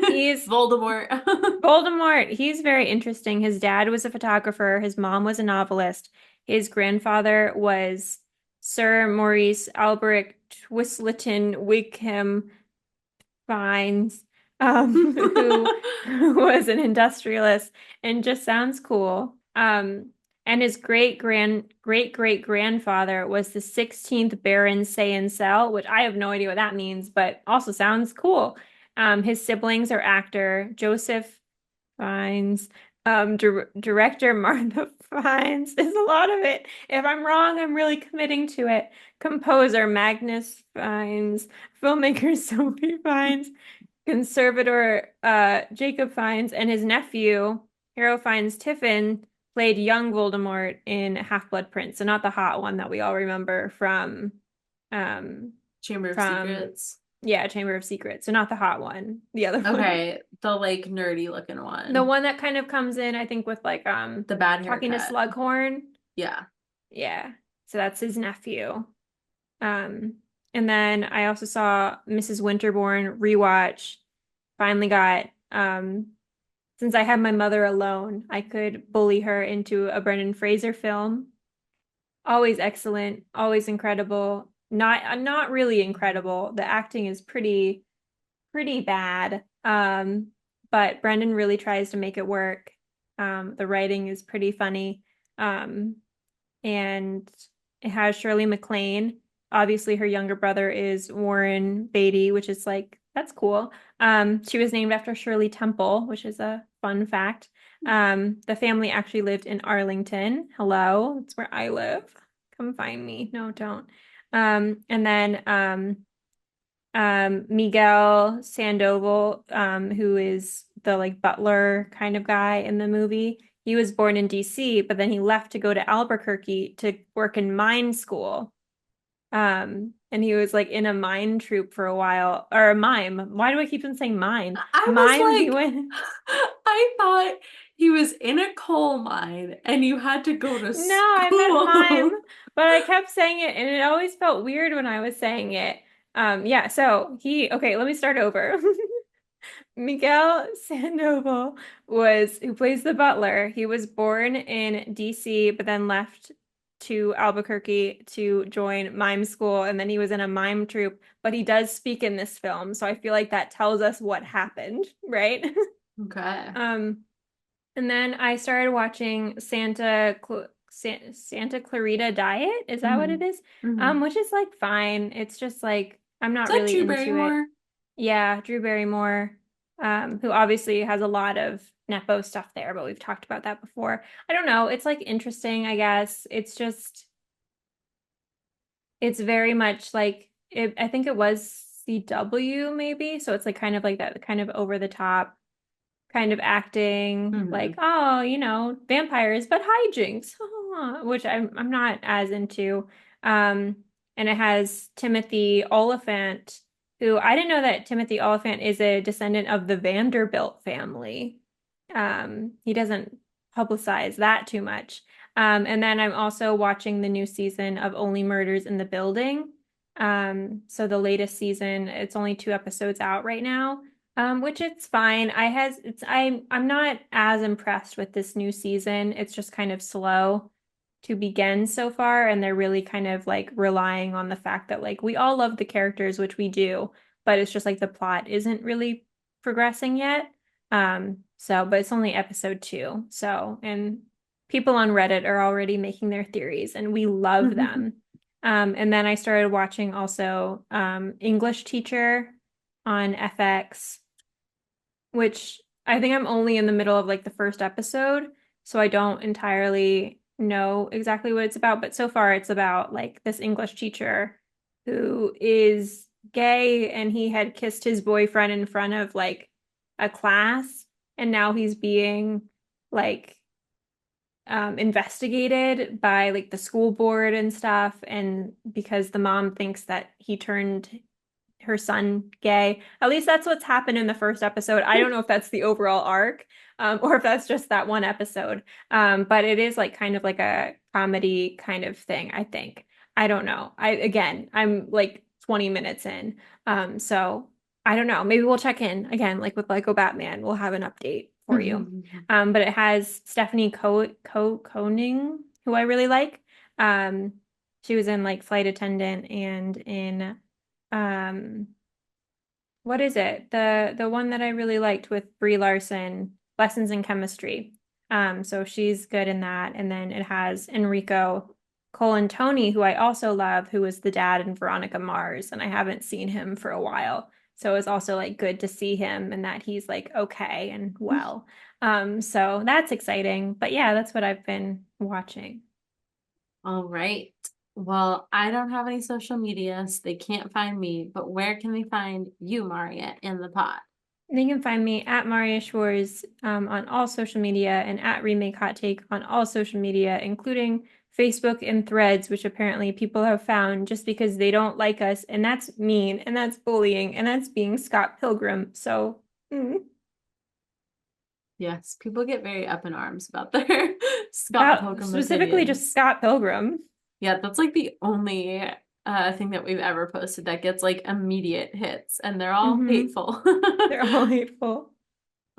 He's Voldemort. Voldemort. He's very interesting. His dad was a photographer, his mom was a novelist. His grandfather was Sir Maurice Alberic Twistleton Wickham Vines, who was an industrialist and just sounds cool. And his great grandfather was the 16th Baron Say which I have no idea what that means, but also sounds cool. His siblings are actor Joseph Fiennes, director Martha Fiennes is a lot of it. If I'm wrong, I'm really committing to it. Composer Magnus Fiennes, filmmaker Sophie Fiennes, conservator Jacob Fiennes, and his nephew, Harrow Fiennes Tiffin, played young Voldemort in Half-Blood Prince. So not the hot one that we all remember um Chamber of from Secrets. yeah, Chamber of Secrets. So not the hot one, the other one. Okay, the like nerdy looking The one. one that kind of comes in, I think, with like The bad talking to haircut. Slughorn. Yeah. Yeah. So that's his nephew. Um, and then I also saw Mrs. Winterbourne rewatch. Finally got since I had my mother alone, I could bully her into a Brendan Fraser film. Always excellent, always incredible. Not really incredible. The acting is pretty bad. But Brendan really tries to make it work. The writing is pretty funny. Um, and it has Shirley MacLaine. Obviously, her younger brother is Warren Beatty, which is like, that's cool. She was named after Shirley Temple, which is a fun fact. The family actually lived in Arlington. Hello, that's where I live. Come find me. No, don't. And then Miguel Sandoval, who is the like butler kind of guy in the movie. He was born in DC, but then he left to go to Albuquerque to work in mine school. And he was like in a mime troupe for a while, or a mime. Why do I keep on saying mine? I was Mime, he like, went. I thought he was in a coal mine and you had to go to No, I meant mime, school. but I kept saying it, and it always felt weird when I was saying it. Yeah, so okay, let me start over. Miguel Sandoval who plays the butler. He was born in DC, but then left. to Albuquerque to join mime school, and then he was in a mime troupe, but he does speak in this film, so I feel like that tells us what happened, right? Okay. Um, and then I started watching Santa Clarita Diet. Is that what it Mm-hmm. is? Mm-hmm. Which is like fine. It's just like I'm Is not that really Drew into it. Barrymore? Yeah, Drew Barrymore, who obviously has a lot of Nepo stuff there, but we've talked about that before. I don't know. It's like interesting, I guess. It's just it's very much like I think it was CW maybe, so it's like kind of like that kind of over the top kind of acting, like, Mm-hmm. oh, vampires, but hijinks, which I'm not as into. Um, and it has Timothy Oliphant, who I didn't know that Timothy Oliphant is a descendant of the Vanderbilt family. He doesn't publicize that too much. And then I'm also watching the new season of Only Murders in the Building. So the latest season, it's only 2 episodes out right now. Which it's fine. I'm not as impressed with this new season. It's just kind of slow to begin so far, and they're really kind of like relying on the fact that like we all love the characters, which we do, but it's just like the plot isn't really progressing yet. But it's only episode 2. So, and people on Reddit are already making their theories, and we love them. And then I started watching also English Teacher on FX, which I think I'm only in the middle of like the first episode, so I don't entirely know exactly what it's about, but so far it's about like this English teacher who is gay and he had kissed his boyfriend in front of like a class, and now he's being like investigated by like the school board and stuff, and because the mom thinks that he turned her son gay. At least that's what's happened in the first episode. I don't know if that's the overall arc, or if that's just that one episode. But it is like kind of like a comedy kind of thing, I think. I don't know. I'm like 20 minutes in. So I don't know. Maybe we'll check in again, like with Lego Batman. We'll have an update for you. But it has Stephanie Koning, who I really like. Um, she was in like Flight Attendant and in um what is it? The one that I really liked with Brie Larson, Lessons in Chemistry. So she's good in that. And then it has Enrico Colantoni, who I also love, who was the dad in Veronica Mars, and I haven't seen him for a while. So it's also like good to see him and that he's like okay and well. So that's exciting. But yeah, that's what I've been watching. All right. Well, I don't have any social media, so they can't find me, but where can they find you, Marriya, in the pod? They can find me at marriyaschwarz on all social media and at Remake Hot Take on all social media, including Facebook and Threads, which apparently people have found just because they don't like us, and that's mean, and that's bullying, and that's being Scott Pilgrim. So, Yes, people get very up in arms about their Scott about Pilgrim specifically opinions. just Scott Pilgrim. Yeah, that's like the only thing that we've ever posted that gets like immediate hits, and they're all Hmm. hateful. They're all hateful.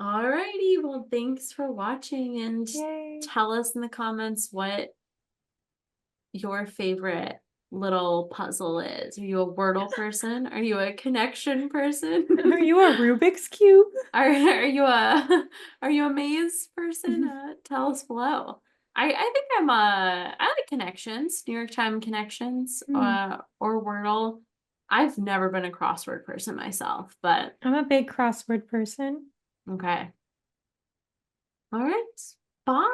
Alrighty, well, thanks for watching and Yay. tell us in the comments what your favorite little puzzle is. Are you a Wordle person? Are you a connection person? Are you a Rubik's Cube? Are you a are you a maze person? Tell us below. I think I like connections, New York Time connections, Hmm. or Wordle. I've never been a crossword person myself, but I'm a big crossword person. okay. All right. Bye.